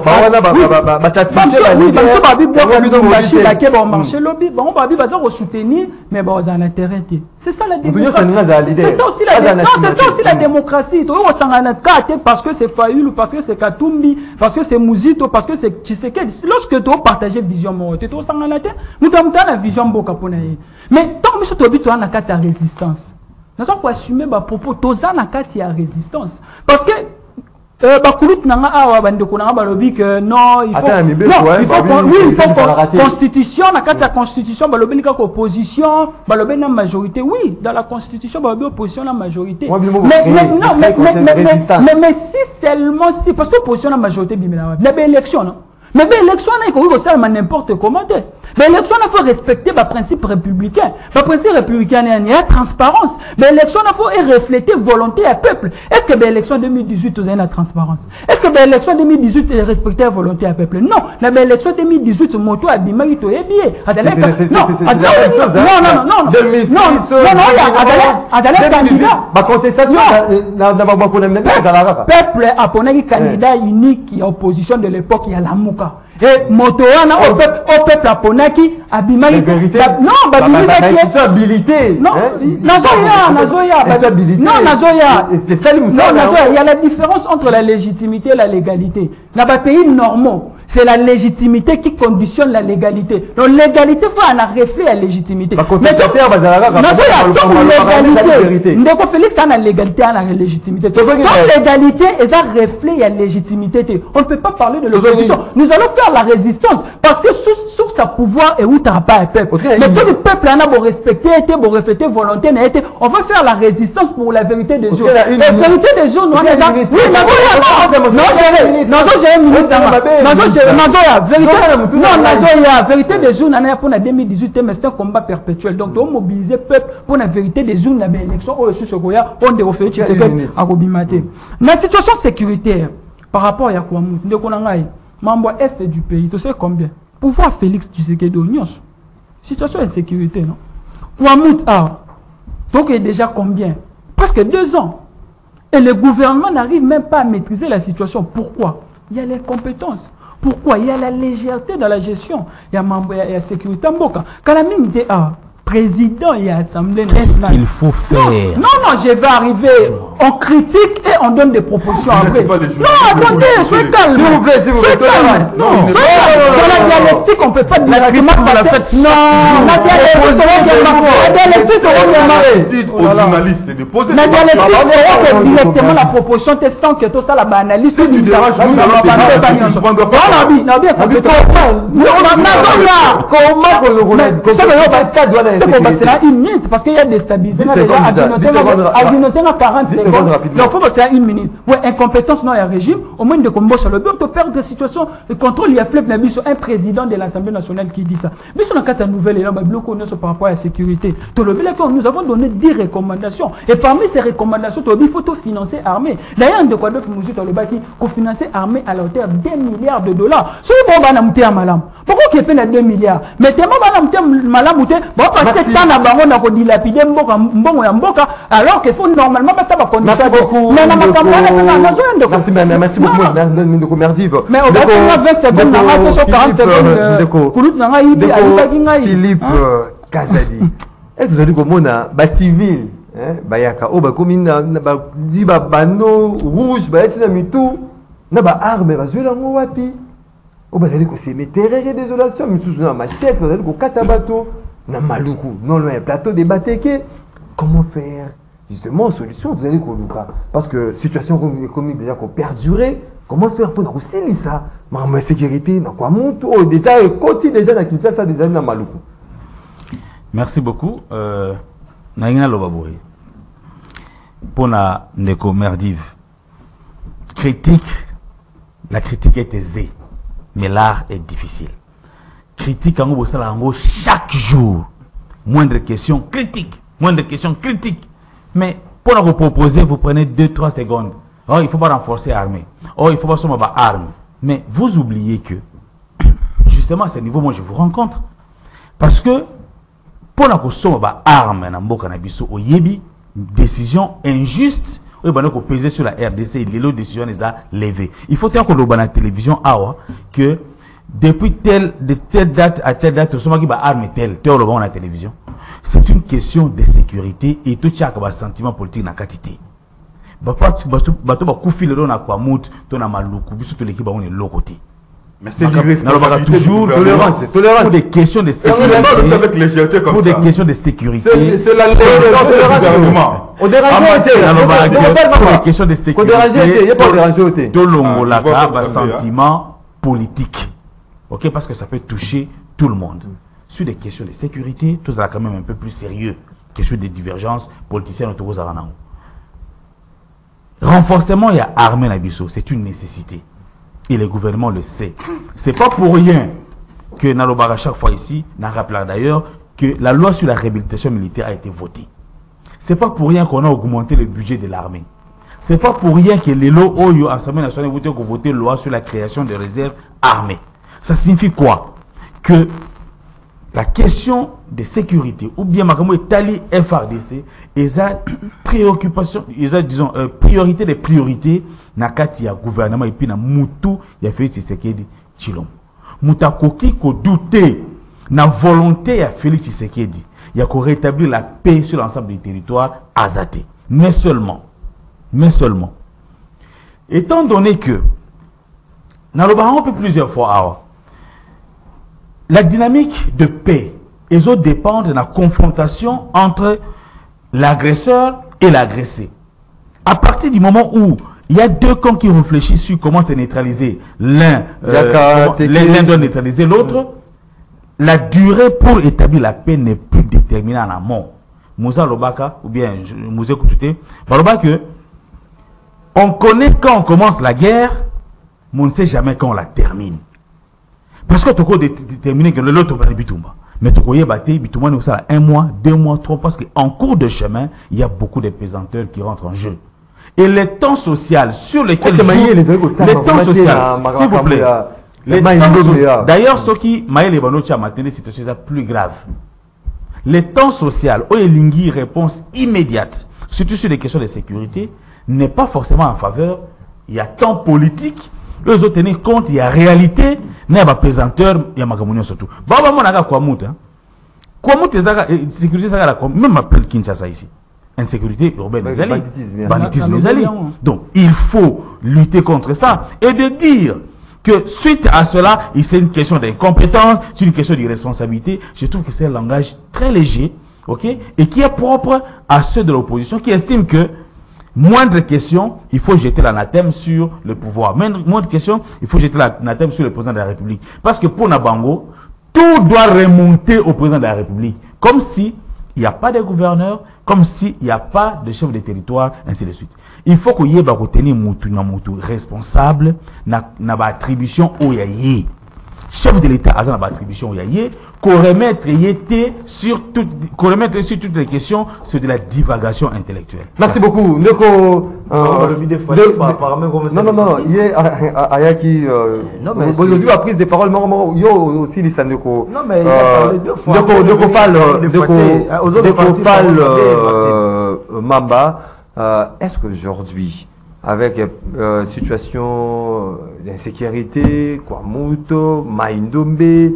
[SPEAKER 1] s'afficher
[SPEAKER 3] oui ba so ba bi bloc machine ba ke ba marché lobby ba bi ba so soutenir mais ba za l'intérêt c'est ça la démocratie c'est ça aussi la non c'est ça aussi la démocratie to o sangana kate parce que c'est Fayulu parce que c'est Katumbi parce que c'est Muzito parce que c'est Tshisekedi lorsque tu partager vision moroté to sangana te mutamta na vision boka pona ye mais tant que to bi to na kate ya résistance nous avons assumé ma propos toza na kati ya résistance parce que bakulut nanga awa bandeko nanga balobi que non il faut constitution na kati ya constitution balobi ka opposition balobi na majorité oui dans la constitution balobi opposition na majorité mais si seulement si parce que opposition na majorité bimela na élection non mais l'élection n'est pas n'importe comment. Mais l'élection, il faut respecter le principe républicain. Le principe républicain, il y a transparence. Mais l'élection, il faut refléter volonté à peuple. Est-ce que l'élection 2018, vous avez la transparence? Est-ce que l'élection 2018 est respectée volonté à peuple? Non. L'élection 2018, moto a bimé, il est bien.
[SPEAKER 1] C'est la même chose. Non. 2006, la contestation,
[SPEAKER 3] peuple a un candidat unique qui est opposition de l'époque, il y a la mouka. Et motoana au peuple aponaki abimaki non
[SPEAKER 1] habilité
[SPEAKER 3] non nazoya
[SPEAKER 1] c'est ça
[SPEAKER 3] il y a la différence entre la légitimité et la légalité dans les pays normaux c'est la légitimité qui conditionne la légalité donc légalité faut un reflet à la légitimité mais légalité ndeko Félix a la légalité à la légitimité donc légalité est un reflet à la légitimité on ne peut pas parler de l'opposition nous allons faire la résistance parce que sous sa pouvoir et où t'as pas un peuple mais si le peuple en a beau respecter beau refléter volonté on va faire la résistance pour la vérité des jours la vérité des jours nous vérité des jours pour la 2018 mais c'est un combat perpétuel donc on mobiliser peuple pour la vérité des jours la élection au sous Sokoya on de refaire à Robimate la situation sécuritaire par rapport à Yakuamu de Konangai membre est du pays, tu sais combien? Pouvoir Félix Tshisekedi Nyos. Situation de sécurité, non? Kouamout a. Donc il y a déjà combien? Presque 2 ans. Et le gouvernement n'arrive même pas à maîtriser la situation. Pourquoi? Il y a les compétences. Pourquoi? Il y a la légèreté dans la gestion. Il y a la sécurité en Boka. Quand la mine dit président et assemblée nationale.
[SPEAKER 2] Qu'est-ce qu'il faut faire?
[SPEAKER 3] Non, je vais arriver. On critique et on donne des propositions après. Non, attendez, soyez calme.
[SPEAKER 1] S'il vous plaît.
[SPEAKER 3] Non, dans la dialectique, on ne peut pas directement passer. Non, la dialectique,
[SPEAKER 5] aux journalistes de poser
[SPEAKER 3] la dialectique, c'est directement la proposition, tu sens que tout ça, la banalise.
[SPEAKER 5] Si tu déranges, nous allons
[SPEAKER 3] c'est là une minute parce qu'il y a des stabilisations déjà à 40 secondes. Il faut que c'est 1 minute. Oui, incompétence dans le régime, au moins de combo sur le but de perdre de situation. Le contrôle, il y a un président de l'Assemblée nationale qui dit ça. Mais sur la carte nouvelle, il y a un bloc par rapport à la sécurité. Nous avons donné 10 recommandations. Et parmi ces recommandations, il faut tout financer armée. D'ailleurs, de quoi de financer armée à la hauteur de 2 milliards de dollars. Si vous avez un malam, pourquoi qu'il y a 2 milliards? Mais tellement malam, alors qu'il faut normalement mettre ça dans
[SPEAKER 1] merci beaucoup. Merci beaucoup.
[SPEAKER 3] Mais on va 20 secondes, 40 secondes.
[SPEAKER 1] Philippe, Kazadi. Est-ce que vous avez comme on a civil, bayaka, oh bah comme na dit bano rouge, bah etina mitou, na ba arme ba zuela wapi. Oh bah allez ko c'est terre désolation, mais sous na machette, vous allez ko katabato, na maluku, non loin plateau de Bateke. Comment faire justement solution vous allez ko luka parce que situation économique déjà ko perdurer. Comment faire pour nous ça? Ma sécurité, na quoi monte oh déjà côté déjà na Kinshasa des années na maluku.
[SPEAKER 2] Merci beaucoup. Naïna Lobaboui. Pour la Ndeko Merdive. Critique. La critique est aisée. Mais l'art est difficile. Critique en gros, chaque jour. Moindre question, critique. Moindre question, critique. Mais pour la proposer, vous prenez 2-3 secondes. Oh, il ne faut pas renforcer l'armée. Oh, il ne faut pas se mettre arme. Mais vous oubliez que, justement, à ce niveau, moi, je vous rencontre. Parce que, pour la arme na mboka na biso oyebi décision injuste oyo bana ko peser sur la RDC et les décisions les a levées. Il faut dire qu'on a la télévision awa que depuis telle date à telle date soma ki ba arme telle te on la télévision. C'est une question de sécurité et tout chaque ba sentiment politique na katité. Ba ba kufile na kwa mut to na maluku biso to l'équipe ba on est lokoté.
[SPEAKER 5] Mais c'est l'irresponsabilité
[SPEAKER 2] toujours tolérance pour des questions de sécurité.
[SPEAKER 5] Avec légèreté comme
[SPEAKER 2] pour
[SPEAKER 5] ça.
[SPEAKER 2] Des questions de sécurité.
[SPEAKER 5] C'est la légèreté du gouvernement.
[SPEAKER 2] Pour des questions de sécurité. Tolongolaka ba sentiment politique. OK, parce que ça peut toucher tout le monde. Sur des questions de sécurité, tout ça quand même un peu plus sérieux. Question de divergence politicienne autour de Zaranao. Renforcement il y a armée na biso, c'est une nécessité. Et le gouvernement le sait. C'est pas pour rien que Nalobara chaque fois ici, n'a rappelé d'ailleurs que la loi sur la réhabilitation militaire a été votée. C'est pas pour rien qu'on a augmenté le budget de l'armée. C'est pas pour rien que les lois Oyo Assemblée nationale ont voté une loi sur la création de réserves armées. Ça signifie quoi? Que la question de sécurité ou bien Makamo et Tali FRDC, ils ont préoccupation, ils ont disons priorité des priorités nakati ya gouvernement et puis na mutu ya Félix Tshisekedi Tshilombo. Mutakoki ko douter na volonté ya Félix Tshisekedi, il y a qu'on rétablir la paix sur l'ensemble du territoire azaté. Mais seulement, étant donné que dans le baron peut plusieurs fois la dynamique de paix, les autres dépendent de la confrontation entre l'agresseur et l'agressé. À partir du moment où il y a deux camps qui réfléchissent sur comment se neutraliser, l'un doit neutraliser l'autre, la durée pour établir la paix n'est plus déterminée en amont. Moussa Lobaka, ou bien Moussa Koutouté, que on connaît quand on commence la guerre, mais on ne sait jamais quand on la termine. Parce que tu peux déterminer que l'autre va bitumba. Mais tu peux battre bitumba nous ça 1 mois, 2 mois, 3 parce qu'en cours de chemin, il y a beaucoup de pesanteurs qui rentrent en jeu. Et les temps sociaux sur lesquels les temps sociaux, s'il vous plaît. D'ailleurs, ce qui maïle banocha matin situation c'est plus grave. Les temps sociaux, oyelingi réponse immédiate, surtout sur les questions de sécurité, n'est pas forcément en faveur. Il y a temps politique. Eux ont tenu compte, il y a réalité, il y a pesanteur, il y a magamounion surtout. Baba monaga kwa muta. Kwa muta zaka sécurité zaka même appelle Kinshasa ici. Insécurité urbaine les alliés. Banditisme les alliés. Donc il faut lutter contre ça et de dire que suite à cela, c'est une question d'incompétence, c'est une question d'irresponsabilité. Je trouve que c'est un langage très léger, OK, et qui est propre à ceux de l'opposition qui estiment que moindre question, il faut jeter l'anathème sur le pouvoir. Moindre question, il faut jeter l'anathème sur le président de la République. Parce que pour Nabango, tout doit remonter au président de la République. Comme si il n'y a pas de gouverneur, comme s'il n'y a pas de chef de territoire, ainsi de suite. Il faut qu'il y ait des responsable na attribution au yaye. Chef de l'État a une attribution au yaye, qu'on remette sur toutes les questions sur de la divagation intellectuelle.
[SPEAKER 1] Merci beaucoup. Non, il y a Ayaki. Non, mais vous avez prise des paroles. Il y a aussi les Sandeko. Non, mais il a parlé 2 fois. Mamba, est-ce qu'aujourd'hui, avec situation d'insécurité, Kwamuto, Maïndombe,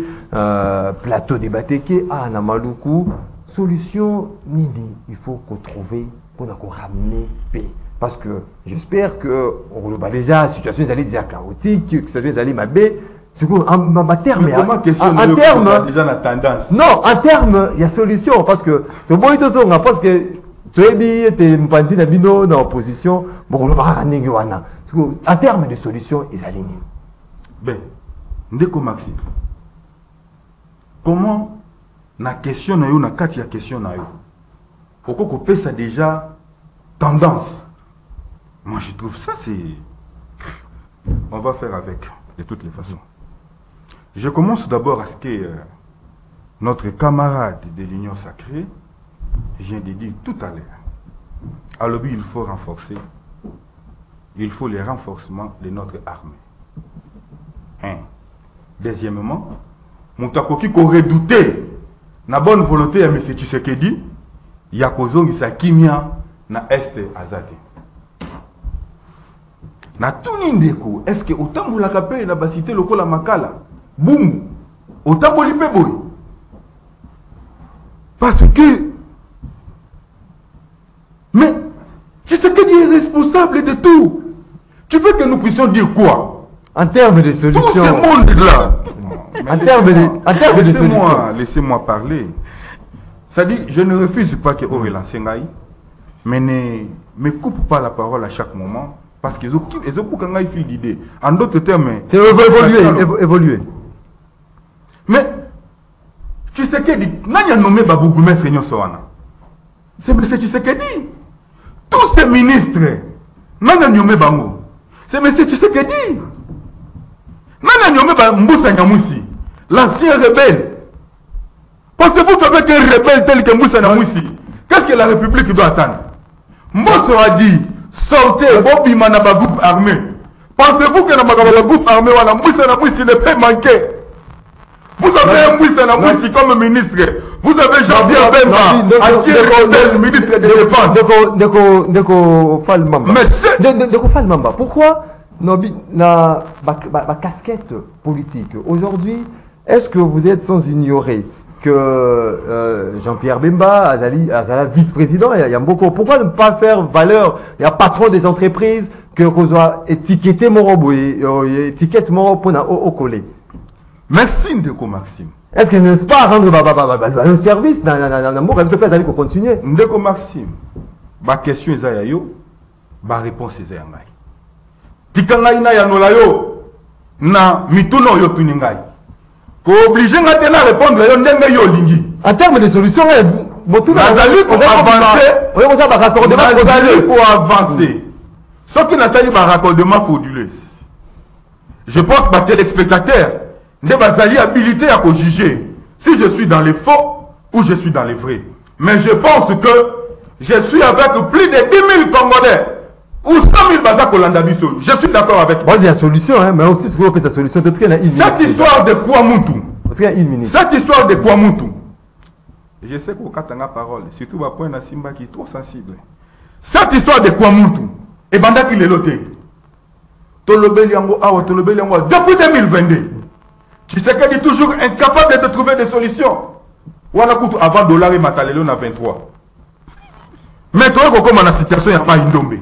[SPEAKER 1] plateau de Bateke, na Maluku, solution nini, il faut qu'on trouve pour ramener paix. Parce que j'espère que on va déjà la situation est déjà chaotique, que ça est allé ma baie. En terme, en terme,
[SPEAKER 5] déjà la tendance.
[SPEAKER 1] Non, en terme, il y a solution parce que le bon parce que tu es bien, tu dans l'opposition, bon, en termes de solution, ils alignent.
[SPEAKER 5] Ben, Ndeko Maxime, comment la question na yo na kati ya question na yo? Pourquoi qu'on peut ça déjà tendance? Moi, je trouve ça, c'est... On va faire avec, de toutes les façons. Je commence d'abord à ce que notre camarade de l'Union Sacrée vient de dire tout à l'heure. À l'objet, il faut renforcer. Il faut le renforcement de notre armée. Deuxièmement, Moutakoki qu'on redouté la bonne volonté de M. Tshisekedi, il y a sa kimia na est azate. Na tunindeko, est-ce que autant vous la capé na basité loko la makala, boum, autant vous l'ipé boy. Parce que, mais, tu sais que tu es responsable de tout. Tu veux que nous puissions dire quoi?
[SPEAKER 1] En termes de solutions.
[SPEAKER 5] Tout ce monde-là.
[SPEAKER 1] En termes de solutions.
[SPEAKER 5] Laissez-moi parler. C'est-à-dire, je ne refuse pas que Aurélien Sengaï, mais ne me coupe pas la parole à chaque moment. Parce qu'ils ont beaucoup fil d'idées. En d'autres termes,
[SPEAKER 1] évoluer.
[SPEAKER 5] Mais, tu sais que dit, n'a nommé Babougoumès Réunion Soana. C'est M. Tshisekedi. Tous ces ministres, n'a nommé Bango. C'est M. Tshisekedi. N'a nommé Mboussa Nyamousi, l'ancien rebelle. Pensez-vous qu'avec un rebelle tel que Mboussa Nyamousi, qu'est-ce que la République doit attendre? Mboussa a dit, sortez, Bobby Manaba groupe armé. Pensez-vous que le groupe armé, Mboussa Nyamousi ne peut manquer? Vous avez un Mboussa Nyamousi comme ministre. Vous avez Jean-Pierre Bemba, ancien rebelle, ministre de Défense.
[SPEAKER 1] Ndeko Falmamba.
[SPEAKER 5] Mais c'est...
[SPEAKER 1] Ndeko Falmamba. Pourquoi la casquette politique aujourd'hui, est-ce que vous êtes sans ignorer que Jean-Pierre Bemba, Azala vice-président, il y a beaucoup. Pourquoi ne pas faire valeur? Il y a patron des entreprises que qu'on soit étiqueté Morobo, étiquette Morobo au collé.
[SPEAKER 5] Merci Ndeko Maxime.
[SPEAKER 1] Est-ce que n'est-ce pas rendre un service dans le mot comme ça peut aller continuer?
[SPEAKER 5] Ndeko Maxime, ma question est à yo, ma réponse est à ngai. Tikangai na ya nolayo na mituno yo tuningai. Ko obligé ngate na répondre yo ndenge yo lingi.
[SPEAKER 1] En termes de solution,
[SPEAKER 5] Nazali pour avancer. Ce qui n'a pas un raccordement frauduleux. Je pense que les téléspectateurs ne sont habilités à juger si je suis dans les faux ou je suis dans les vrais. Mais je pense que je suis avec plus de 10 000 Congolais ou 100 000 Bazak Olandabiso. Je suis d'accord avec.
[SPEAKER 1] Bon, il y a une solution, hein, mais aussi que sa solution.
[SPEAKER 5] Cette histoire de Kouamoutou.
[SPEAKER 1] Cette
[SPEAKER 5] histoire de Kouamoutou. Je sais qu'on a la parole, surtout à point Simba qui est trop sensible. Cette histoire de Kouamoutou, et banda qui est loté. Depuis 2022, tu sais qu'elle est toujours incapable de trouver des solutions. Avant dollar et matalelo na 23. Maintenant, comme la situation est pas indombée.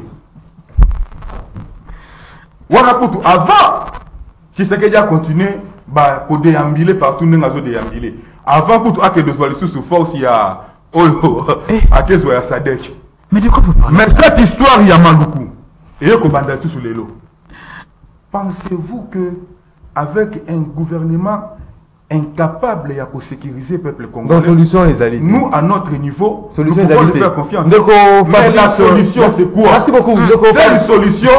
[SPEAKER 5] Avant, tu sais qu'elle a continué à déambuler partout, déambuler. Avant que de voir sous force, il y a à Sadek.
[SPEAKER 2] Mais de quoi vous parlez?
[SPEAKER 5] Mais cette histoire, il y a Maloukou. Et il y a sous les lots. Pensez-vous que avec un gouvernement incapable de sécuriser le peuple congolais,
[SPEAKER 1] solution est
[SPEAKER 5] nous, à notre niveau,
[SPEAKER 1] solution
[SPEAKER 5] nous pouvons lui faire confiance.
[SPEAKER 1] Mais
[SPEAKER 5] la solution, c'est quoi?
[SPEAKER 1] Merci beaucoup.
[SPEAKER 5] C'est une solution.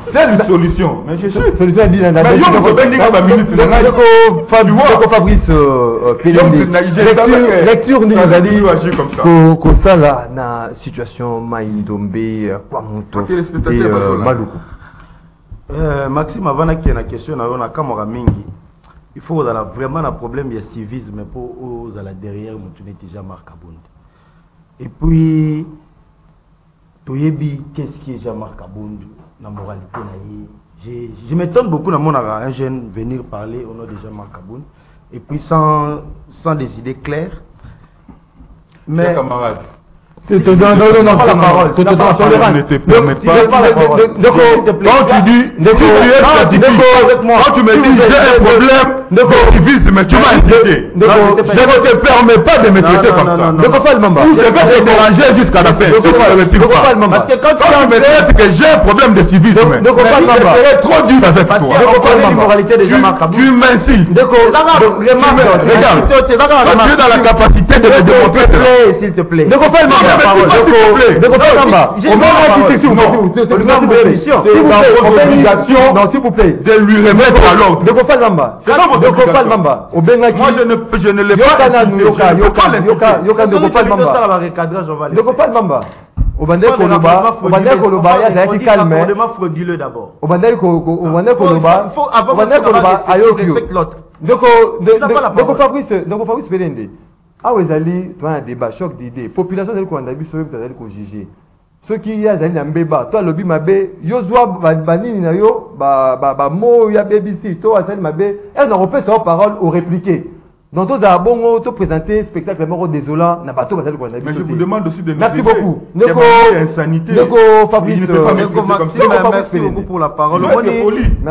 [SPEAKER 5] C'est une solution. Mais je sais.
[SPEAKER 1] Solution est dit dans la Fabrice lecture nous a dit que ça là na situation Maïndombe Kwamuto et Maluku.
[SPEAKER 4] Maxime, avant qu'il y ait une question, il faut vraiment un problème de civisme pour la derrière déjà Jean-Marc Abound. Et puis, qu'est-ce qui est Jean-Marc Abound? la moralité. Je m'étonne beaucoup dans un jeune venir parler au nom de Jean-Marc Kaboun et puis sans des idées claires.
[SPEAKER 5] Mais camarade.
[SPEAKER 1] Non, la parole.
[SPEAKER 5] Je ne te permets pas. Quand tu dis, si tu es scientifique, quand tu me dis j'ai un problème d'activisme, tu m'as incité. Je ne te permets pas de me traiter comme ça. Je vais te déranger jusqu'à la fin.
[SPEAKER 4] Parce que quand
[SPEAKER 5] tu me traites que j'ai un problème de civisme, je serai trop dur avec toi. Tu m'incites. Regarde, tu es dans la capacité de me démontrer cela.
[SPEAKER 4] S'il te plaît.
[SPEAKER 1] S'il vous plaît,
[SPEAKER 5] de lui remettre à l'ordre.
[SPEAKER 1] C'est pas votre obligation.
[SPEAKER 5] Moi je ne l'ai pas incité.
[SPEAKER 1] Ah oui, Zali, tu as un débat, choc d'idées. Population, c'est qu'on a vu sur le terrain qu'on juge. Ceux qui y a Zali Nambeba, toi lobby Mabé, Yozwa Banini na yo, mo ya BBC, toi Zali Mabé, et on repère sa parole au répliqué. Donc, tu as bon, tu présenter spectacle vraiment désolant, n'a pas tout Zali qu'on a vu.
[SPEAKER 5] Mais je vous demande aussi de
[SPEAKER 1] merci beaucoup.
[SPEAKER 5] Neko
[SPEAKER 1] Fabrice,
[SPEAKER 4] merci beaucoup pour la parole.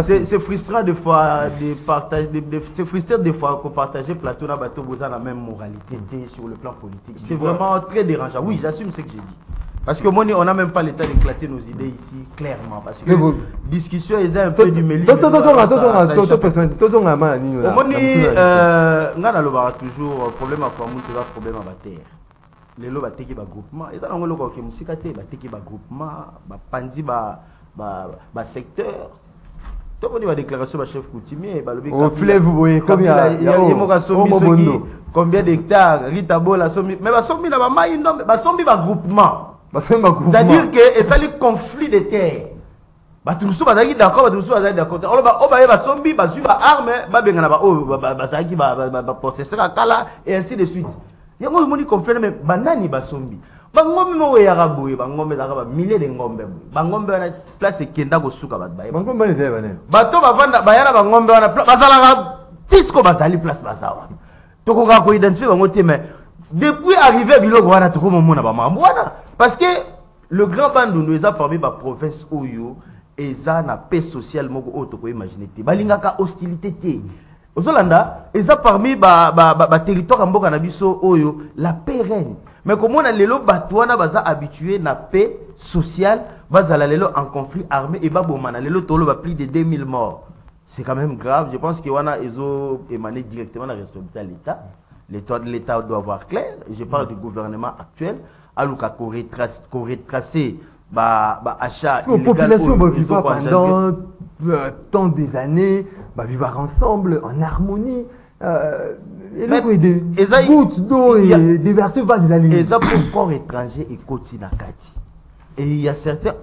[SPEAKER 4] C'est frustrant des fois de partager, c'est frustrant des fois qu'on partage plateau dans bateau vous avez la même moralité sur le plan politique. C'est vraiment très dérangeant. Oui, j'assume ce que j'ai dit. Parce que moi, on n'a même pas l'état d'éclater nos idées ici clairement. Parce que discussion est un peu du méli.
[SPEAKER 1] Toujours
[SPEAKER 4] problème à quoi problème à terre. Les lots battent groupement. Et dans le cas où musikate battent groupement, pandi secteur. Tout le monde va déclaration chef coutumier.
[SPEAKER 1] Au fleuve, oui,
[SPEAKER 4] combien d'hectares, Rita Bola, mais basombi na bamayi non, basombi ba groupement. C'est-à-dire que ça les conflits de terre. Tout le monde est d'accord, tout le monde est d'accord. Alors, on va basombi, basuba arme, babengana ba basaki processeur akala et ainsi de suite. Il y a un conflit mais banani basombi. Bangombe mo ya raboué, bangombe da ba milliers de ngombe. Bangombe na place kenda ko suka ba baye.
[SPEAKER 1] Bangombe ne fait pas.
[SPEAKER 4] Bato bavanda bayana bangombe na bazala tisco bazali place bazawa. Toko ka ko identifier bango te mais depuis arrivé biloko wana toko momona ba mambwana parce que le grand Bandundu eza parmi ba province oyo eza na paix sociale moko o toko imaginer te balingaka hostilité te ozolanda eza parmi ba territoire mboka na biso oyo la paix règne mais comment on a lelo batouana baza habitué na paix sociale bazala lelo en conflit armé et babomana lelo tolo ba plus de 2000 morts. C'est quand même grave. Je pense que wana ezo émané directement la responsabilité de l'État. L'État doit avoir clair. Je parle du gouvernement actuel. Alouka retracer achat
[SPEAKER 1] illégal. La population va vivre pendant tant des années, va vivre ensemble en harmonie. Et là, des gouttes d'eau et des versets vases des aliments.
[SPEAKER 4] Et ça pour corps étranger et continent Kati. Et il y a certaines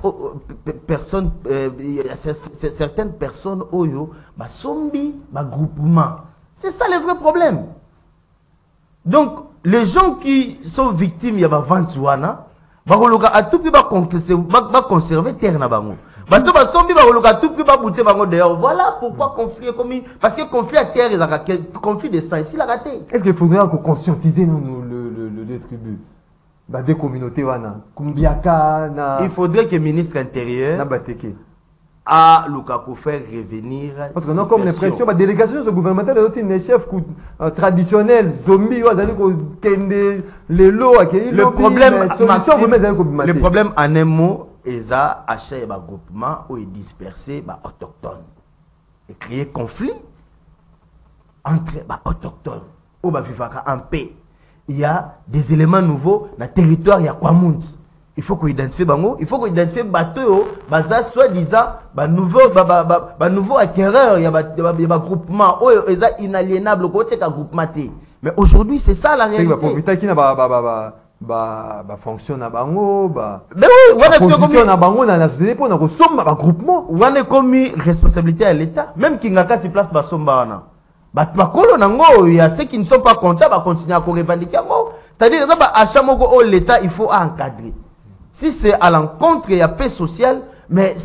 [SPEAKER 4] personnes, certaines personnes oyo, sombi, groupement. C'est ça le vrai problème. Donc, les gens qui sont victimes, il y a Vantouana, à tout prix conserver terre na bango. Voilà pourquoi conflit est commis. Parce que conflit à terre, conflit de sang, ici la raté.
[SPEAKER 1] Est-ce qu'il faudrait qu'on conscientise les tribus? Des communautés
[SPEAKER 4] il faudrait que le ministre intérieur a Lukaku faire revenir.
[SPEAKER 1] Parce qu'on a comme l'impression que la délégation de ce gouvernemental est des chefs traditionnels, zombies,
[SPEAKER 4] le problème en un mot, c'est acheter un groupement où ils disperser les autochtones. Et créer conflit entre les autochtones. Où ils vivent en paix. Il y a des éléments nouveaux dans le territoire, il y a quoi monde. Il faut qu'on identifie bango, il faut qu'on identifie bateau, baza soi-disant nouveau acquéreur, il y a un groupement, il y a inaliénable côté d'un groupement. Mais aujourd'hui, c'est ça la réalité.
[SPEAKER 1] Fonction na bango
[SPEAKER 4] mais oui,
[SPEAKER 1] position na bango na société pour na kosomba ba groupement
[SPEAKER 4] on est commis responsabilité à l'état même qui n'a qu'à place ba somba wana. Il y a ceux qui ne sont pas contents, va continuer à revendiquer. C'est-à-dire que l'État, il faut encadrer. Si c'est à l'encontre, il y a paix sociale, Mais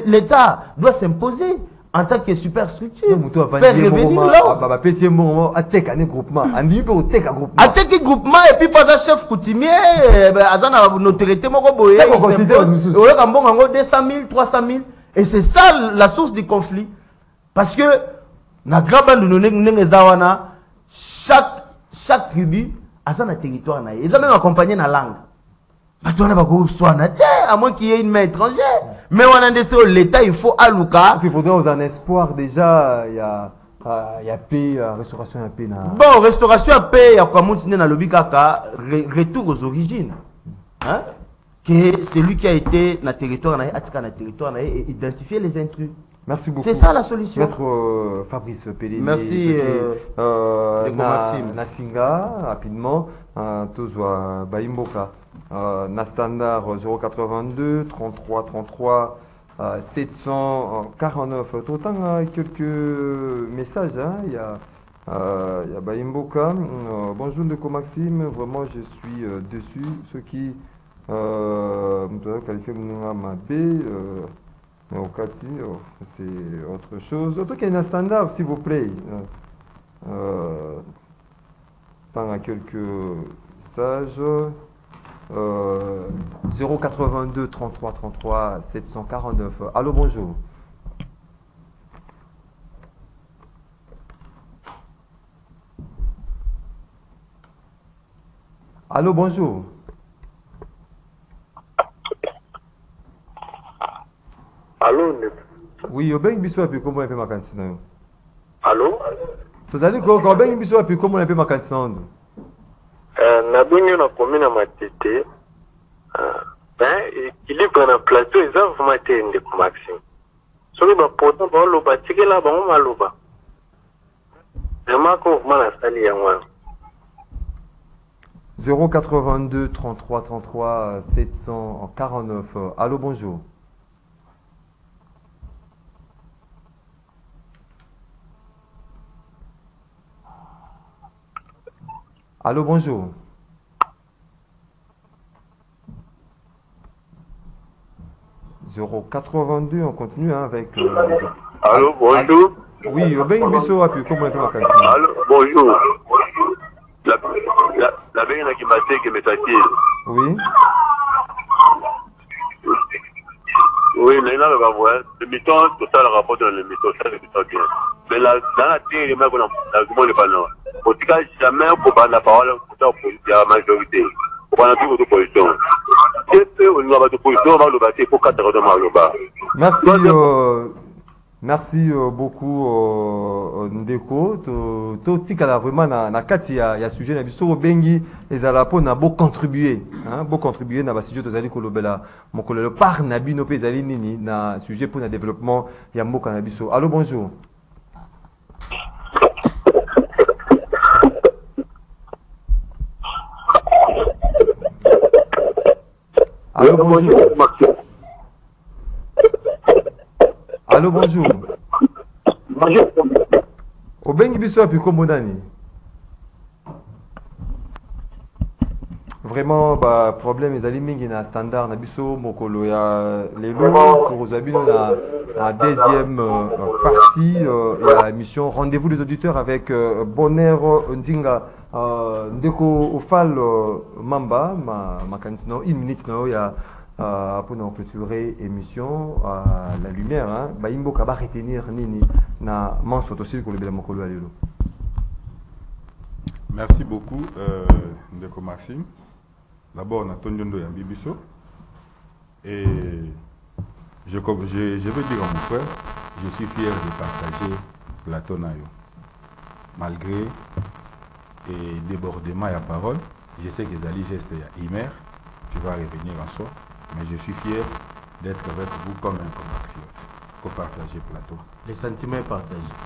[SPEAKER 4] l'État doit s'imposer en tant que superstructure. Faire revenir là.
[SPEAKER 1] Groupement.
[SPEAKER 4] Attaquer groupement et puis pas un chef coutumier, azana notoriété moko boye, il s'impose. Oyo kambongo ngo 200 000, 300 000 et c'est ça la source du conflit. Parce que na grabando nenge zawana chaque tribu a son territoire na. Ils ont même accompagné na langue. À moins qu'il y ait une main étrangère. Mais on a décidé l'État, il faut alouka.
[SPEAKER 1] Il faudrait aux en espoir déjà, il y a paix, restauration à paix.
[SPEAKER 4] Bon, restauration à paix, il y a comme on dans le Bikaka, retour aux origines. Hein? Que celui qui a été dans le territoire, et identifier les intrus.
[SPEAKER 1] Merci beaucoup.
[SPEAKER 4] C'est ça la solution.
[SPEAKER 1] Maître Fabrice Pelé.
[SPEAKER 4] Merci.
[SPEAKER 1] Nasinga, rapidement. Tozwa Baimboka. Na standard 082 33 33 749. Autant quelques messages. Hein. Il y a Baimboka. Bonjour Ndeko Maxime. Vraiment, je suis dessus. Ceux qui qualifié Mabé. C'est autre chose. Autant qu'il y a un standard, s'il vous plaît. Tant à quelques messages. 082 33 33 749. Allô, bonjour. Allô, bonjour.
[SPEAKER 6] Allô,
[SPEAKER 1] oui, bien biso puis comment on peut ma cantina.
[SPEAKER 6] Allô?
[SPEAKER 1] Tu as dit que bien biso puis comment on peut ma cantina.
[SPEAKER 6] Na bingi na commune Matete. Équilibre na plateau ils ont vraiment été Ndeko Maxime. Soki ba poto ba loba tikela ba mo maloba. Vraiment ko mana sali ya mwa.
[SPEAKER 1] 082 33 33 749. Allô, bonjour. Allô, bonjour. « 082, on continue hein, avec...
[SPEAKER 6] Allô, bonjour.
[SPEAKER 1] Oui, Ben Bisso a pu comment on peut ma cantina.
[SPEAKER 6] Allô, bonjour. La benne qui m'a dit que m'est-il.
[SPEAKER 1] Oui.
[SPEAKER 6] Oui, mais là, le mi-temps, tout ça, le rapport de l'émission, ça, c'est tout bien. Mais là, dans la télé, il y a le ballon. En tout cas, jamais pour prendre la parole pour la majorité. Pour prendre toute l'opposition. Si on va l'opposition, on va le battre pour 4 heures de Maroba.
[SPEAKER 1] Merci beaucoup Ndeko. Totikala vraiment na kati ya sujet na biso bengi ezala po na beau contribuer na ba sujet tozali kolobela mokolo par na bino pe ezali nini na sujet pour na développement ya mboka na biso. Allô, bonjour. Allô, bonjour. Allô, bonjour.
[SPEAKER 6] Bonjour.
[SPEAKER 1] Obengi biso api komodani. Vraiment ba problème ezali mingi na standard na biso mokolo ya lelo kozabino na deuxième partie ya émission Rendez-vous les auditeurs avec Bonheur Ndinga Ndeko Ofal Mamba ma cantina 1 minute na ya pour nous clôturer émission à la lumière hein baimbo kaba retenir nini na manso to siko lebela mokolo ya lelo.
[SPEAKER 5] Merci beaucoup Ndeko Maxime. D'abord, on a Tonjondo et Bibiso. Et je veux dire à mon frère, je suis fier de partager plateau Nayo. Malgré et débordement et la parole, je sais que Zali Geste et Imer, tu vas revenir en soi, mais je suis fier d'être avec vous comme un compatriote pour partager plateau.
[SPEAKER 4] Les sentiments partagés.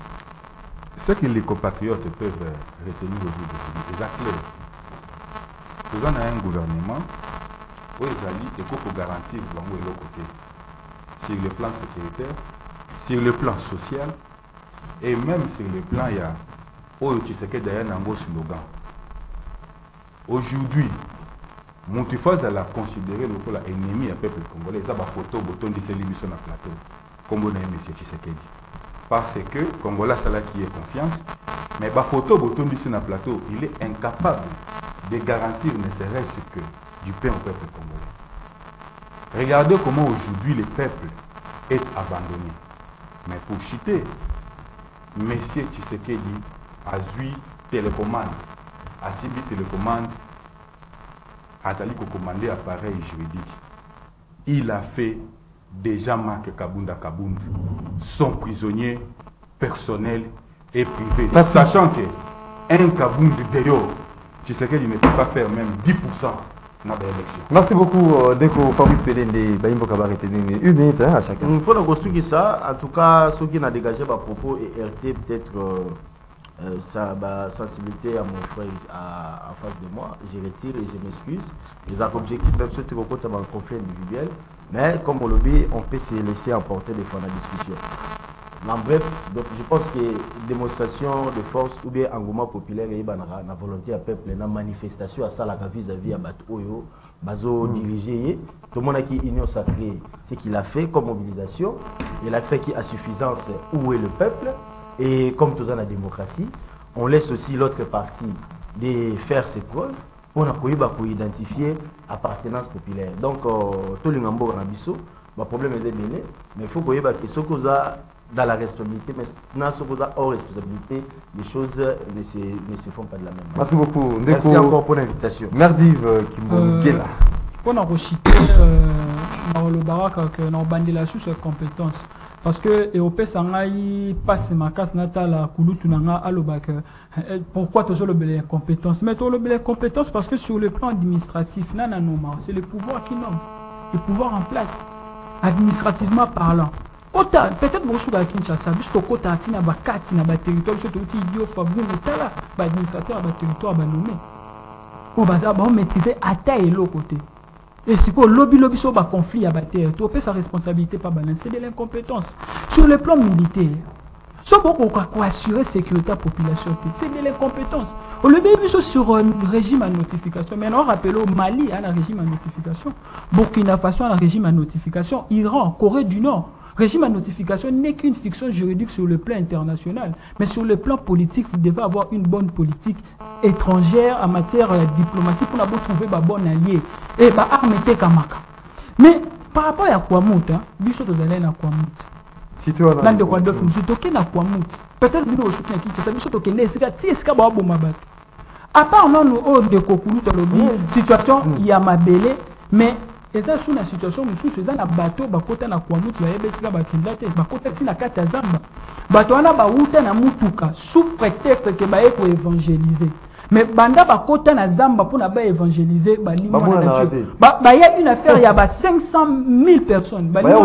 [SPEAKER 5] Ce que les compatriotes peuvent retenir aujourd'hui, c'est clair. Nous avons un gouvernement où il faut garantir le côté sur le plan sécuritaire, sur le plan social et même sur le plan il y a où tu sais que derrière un beau slogan. Aujourd'hui, Montifaz a considéré le ennemi du peuple congolais. Ça, photo, bouton de télévision sur le plateau. Comme on a M. Tshisekedi. Parce que Congolais, c'est là qui est confiance. Mais la photo, bouton de sur le plateau, il est incapable de garantir ne serait-ce que du pain au peuple congolais. Regardez comment aujourd'hui le peuple est abandonné. Mais pour chuter, M. Tshisekedi a eu télécommande, a subi télécommande, a commandé appareil juridique. Il a fait déjà Marc Kabunda Kabunda, son prisonnier personnel et privé. Sachant qu'un Kabunda d'ailleurs, Tshisekedi ne peut pas faire même 10% dans l'élection.
[SPEAKER 1] Merci beaucoup, Deko Fabrice Pelende, Baimbo Kabarete, une minute à chacun.
[SPEAKER 4] Pour nous construire ça, en tout cas, ceux qui ont dégagé ma propos et RT peut-être sa sensibilité à mon frère en face de moi, je retire et je m'excuse. Les objectifs même ceux qui rencontrent un conflit individuel, mais comme on le dit, on peut se laisser emporter des fois dans la discussion. En bref, donc je pense que démonstration de force ou bien engouement populaire et la volonté à peuple, la manifestation à ça vis-à-vis à Batoyo, Bazo dirigé, tout le monde a qui union sacrée, ce qu'il a fait comme mobilisation, et l'accès qui a suffisance où est le peuple, et comme tout dans la démocratie, on laisse aussi l'autre partie de faire ses preuves pour identifier appartenance populaire. Donc, tout le monde a le problème est mené, mais il faut que ce qu'on a dans la responsabilité, mais dans ce qu'on a hors responsabilité, les choses ne se font pas de la même manière.
[SPEAKER 1] Merci beaucoup.
[SPEAKER 4] Merci encore pour l'invitation.
[SPEAKER 1] Merdive Kimbongela.
[SPEAKER 3] On a rechuté dans le barak que nous bandé sous ses compétences. Parce que EOP Sangai passe ma casse natale à Kouloutunanga à l'Obak. Pourquoi tu as les compétences? Mais tu as les compétences parce que sur le plan administratif, c'est le pouvoir qui nomme. Le pouvoir en place, administrativement parlant. Peut-être que vous avez Kinshasa, juste au côté de la carte, de la territoire, surtout idiot, Fabou, l'administrateur de la territoire va nommer. On va maîtriser à taille et l'autre côté. Et c'est quoi lobby sur le conflit à bataille, tu as sa responsabilité pas balancer de l'incompétence. Sur le plan militaire, ce qu'on assurer la sécurité de la population, c'est de l'incompétence. On le met sur un régime à notification. Maintenant, rappelons Mali a un régime à notification, Burkina Faso a un régime à notification, Iran, Corée du Nord. Régime à notification n'est qu'une fiction juridique sur le plan international. Mais sur le plan politique, vous devez avoir une bonne politique étrangère en matière de diplomatie pour trouver un bon allié. Et armée Kamaka. Mais par rapport à Kwamut, biso tozalé na Kwamut.
[SPEAKER 1] Si tu as
[SPEAKER 3] là de quoi d'autre, nous toqué na Kwamut. Peut-être que nous aussi qui ça biso toqué n'est c'est ba bomba bat. À part non nous de Kokulu to lobby, situation il y a mabélé, mais et ça sous la situation nous sous un bateau bakota na Kwamut ba yebesika ba kindate bakota tina kati ya zamba. Bato wana ba uta na mutuka sous prétexte que ba eko évangéliser. Mais banda bakota na zamba pour na ba évangéliser ba limo na Dieu. Ba y a une affaire il y a 500 000 personnes. Ba ya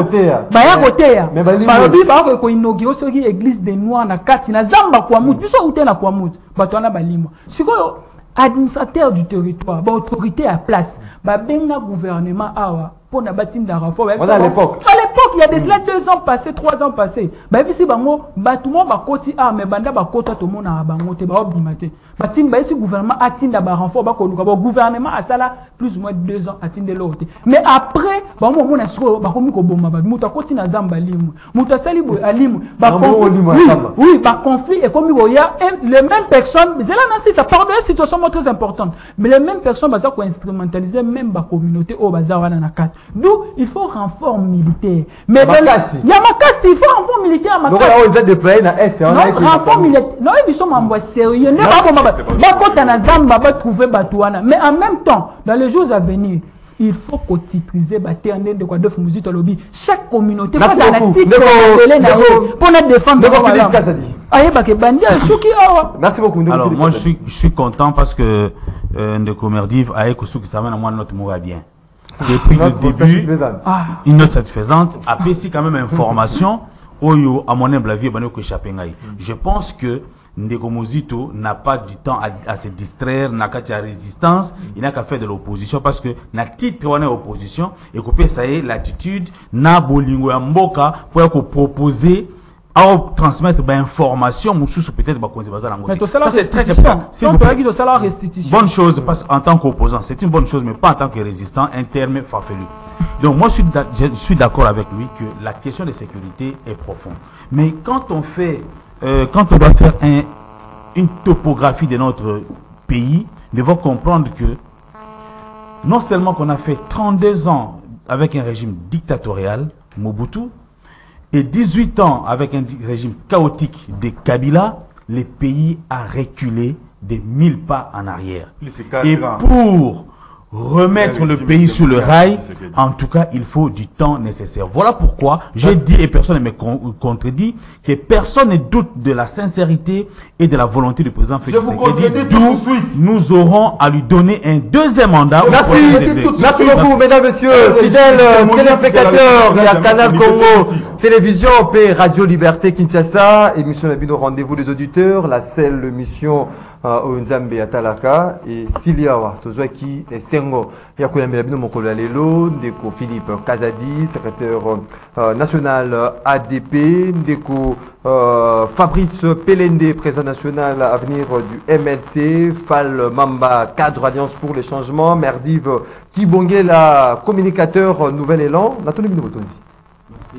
[SPEAKER 3] kotea. Mais ba ko inaugurer sur l'église des noirs na kati na zamba Kwamut. Biso uta na Kwamut. Bato wana ba limo. Sikoyo administrateur du territoire, autorité à place, benga gouvernement awa pour na batim da renfort.
[SPEAKER 1] À l'époque,
[SPEAKER 3] il y a de cela 2 ans passés, 3 ans passés. Ici bango batumo ba koti a mais banda ba kota to mona bango te ba obimate. Batim ba ici gouvernement atinda ba renfort ba konuka ba gouvernement a sala plus ou moins 2 ans atinde l'autre. Mais après bango mona siko ba komi ko bomba ba muta koti na zamba limu. Muta sali bo alimu ba conflit. Oui, ba conflit et comme il y a les mêmes personnes, c'est là ça part de situation très importante. Mais les mêmes personnes baza ko instrumentaliser même ba communauté au bazar wana na kat. D'où il faut renfort militaire. Mais il y a Makassi, il faut renfort militaire.
[SPEAKER 1] Donc là, vous êtes déployé dans S.
[SPEAKER 3] Non, renfort militaire. Non, ils sont en sérieux. Mais en même temps, dans les jours à venir, il faut qu'on titriser de quoi de musique lobby. Chaque communauté pour notre défendre.
[SPEAKER 1] Merci beaucoup.
[SPEAKER 2] Alors moi je suis content parce que Ndeko Merdive a écouté que ça mène à moi notre mot bien. Depuis le début, une note satisfaisante, a passé quand même information, à mon humble avis, je pense que Ndeko Mozito n'a pas du temps à se distraire, n'a qu'à faire résistance, il n'a qu'à faire de l'opposition parce que na titre on est opposition et que ça y est l'attitude na bolingo ya mboka pour proposer à transmettre information peut-être
[SPEAKER 3] mais tout ça
[SPEAKER 2] c'est très
[SPEAKER 3] restitution.
[SPEAKER 2] Bonne chose parce qu'en tant qu'opposant c'est une bonne chose mais pas en tant que résistant un terme farfelu. Donc moi je suis d'accord avec lui que la question de sécurité est profonde, mais quand on doit faire une topographie de notre pays, nous devons comprendre que non seulement qu'on a fait 32 ans avec un régime dictatorial Mobutu et 18 ans avec un régime chaotique de Kabila, le pays a reculé de 1000 pas en arrière. Et pour remettre le pays sur le rail, en tout cas, il faut du temps nécessaire. Voilà pourquoi j'ai dit, et personne ne me contredit, que personne ne doute de la sincérité et de la volonté du président Félix Tshisekedi, d'où nous aurons à lui donner un deuxième mandat.
[SPEAKER 1] Merci beaucoup, mesdames, messieurs, fidèles téléspectateurs, il y a Canal Congo, Télévision, P, Radio Liberté, Kinshasa, émission Nabino, rendez-vous des auditeurs, la seule mission au Nzambe Atalaka et Siliawa, Tozwaki et Sengo. Il y a Koyamilabino Mokolo Lelo, Ndeko Philippe Kazadi, secrétaire national ADP, Ndeko Fabrice Pelende, président national à venir du MLC, Fal Mamba, cadre Alliance pour les changements, Merdive Kibongela, communicateur Nouvel Élan, Nathalie Binobotonzi.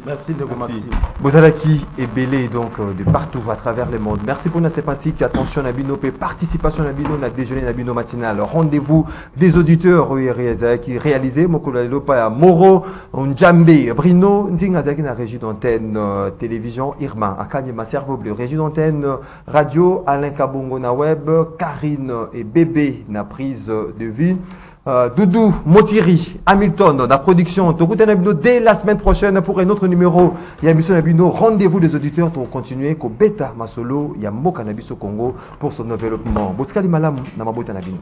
[SPEAKER 4] Merci de vous Maxime.
[SPEAKER 1] Bozalaki est belé donc de partout à travers le monde. Merci pour notre sympathique attention Nabino, participation Nabino, na déjeuner Nabino matinal. Rendez-vous des auditeurs qui réalisé Mokolo Lopa Moro, Njambe, Brino, Nzingazaki na régie d'antenne télévision Irma, Akanye Maservo Bleu, régie d'antenne radio Alain Kabongo na web, Karine et Bébé na prise de vue. Doudou, Motiri, Hamilton, la production, dès la semaine prochaine pour un autre numéro. Il y a Mission Nabino, rendez-vous des auditeurs pour continuer. Ko Beta Masolo, il y a Moka Nabiso Congo pour son développement. Botskali Malam, Namabota Nabino.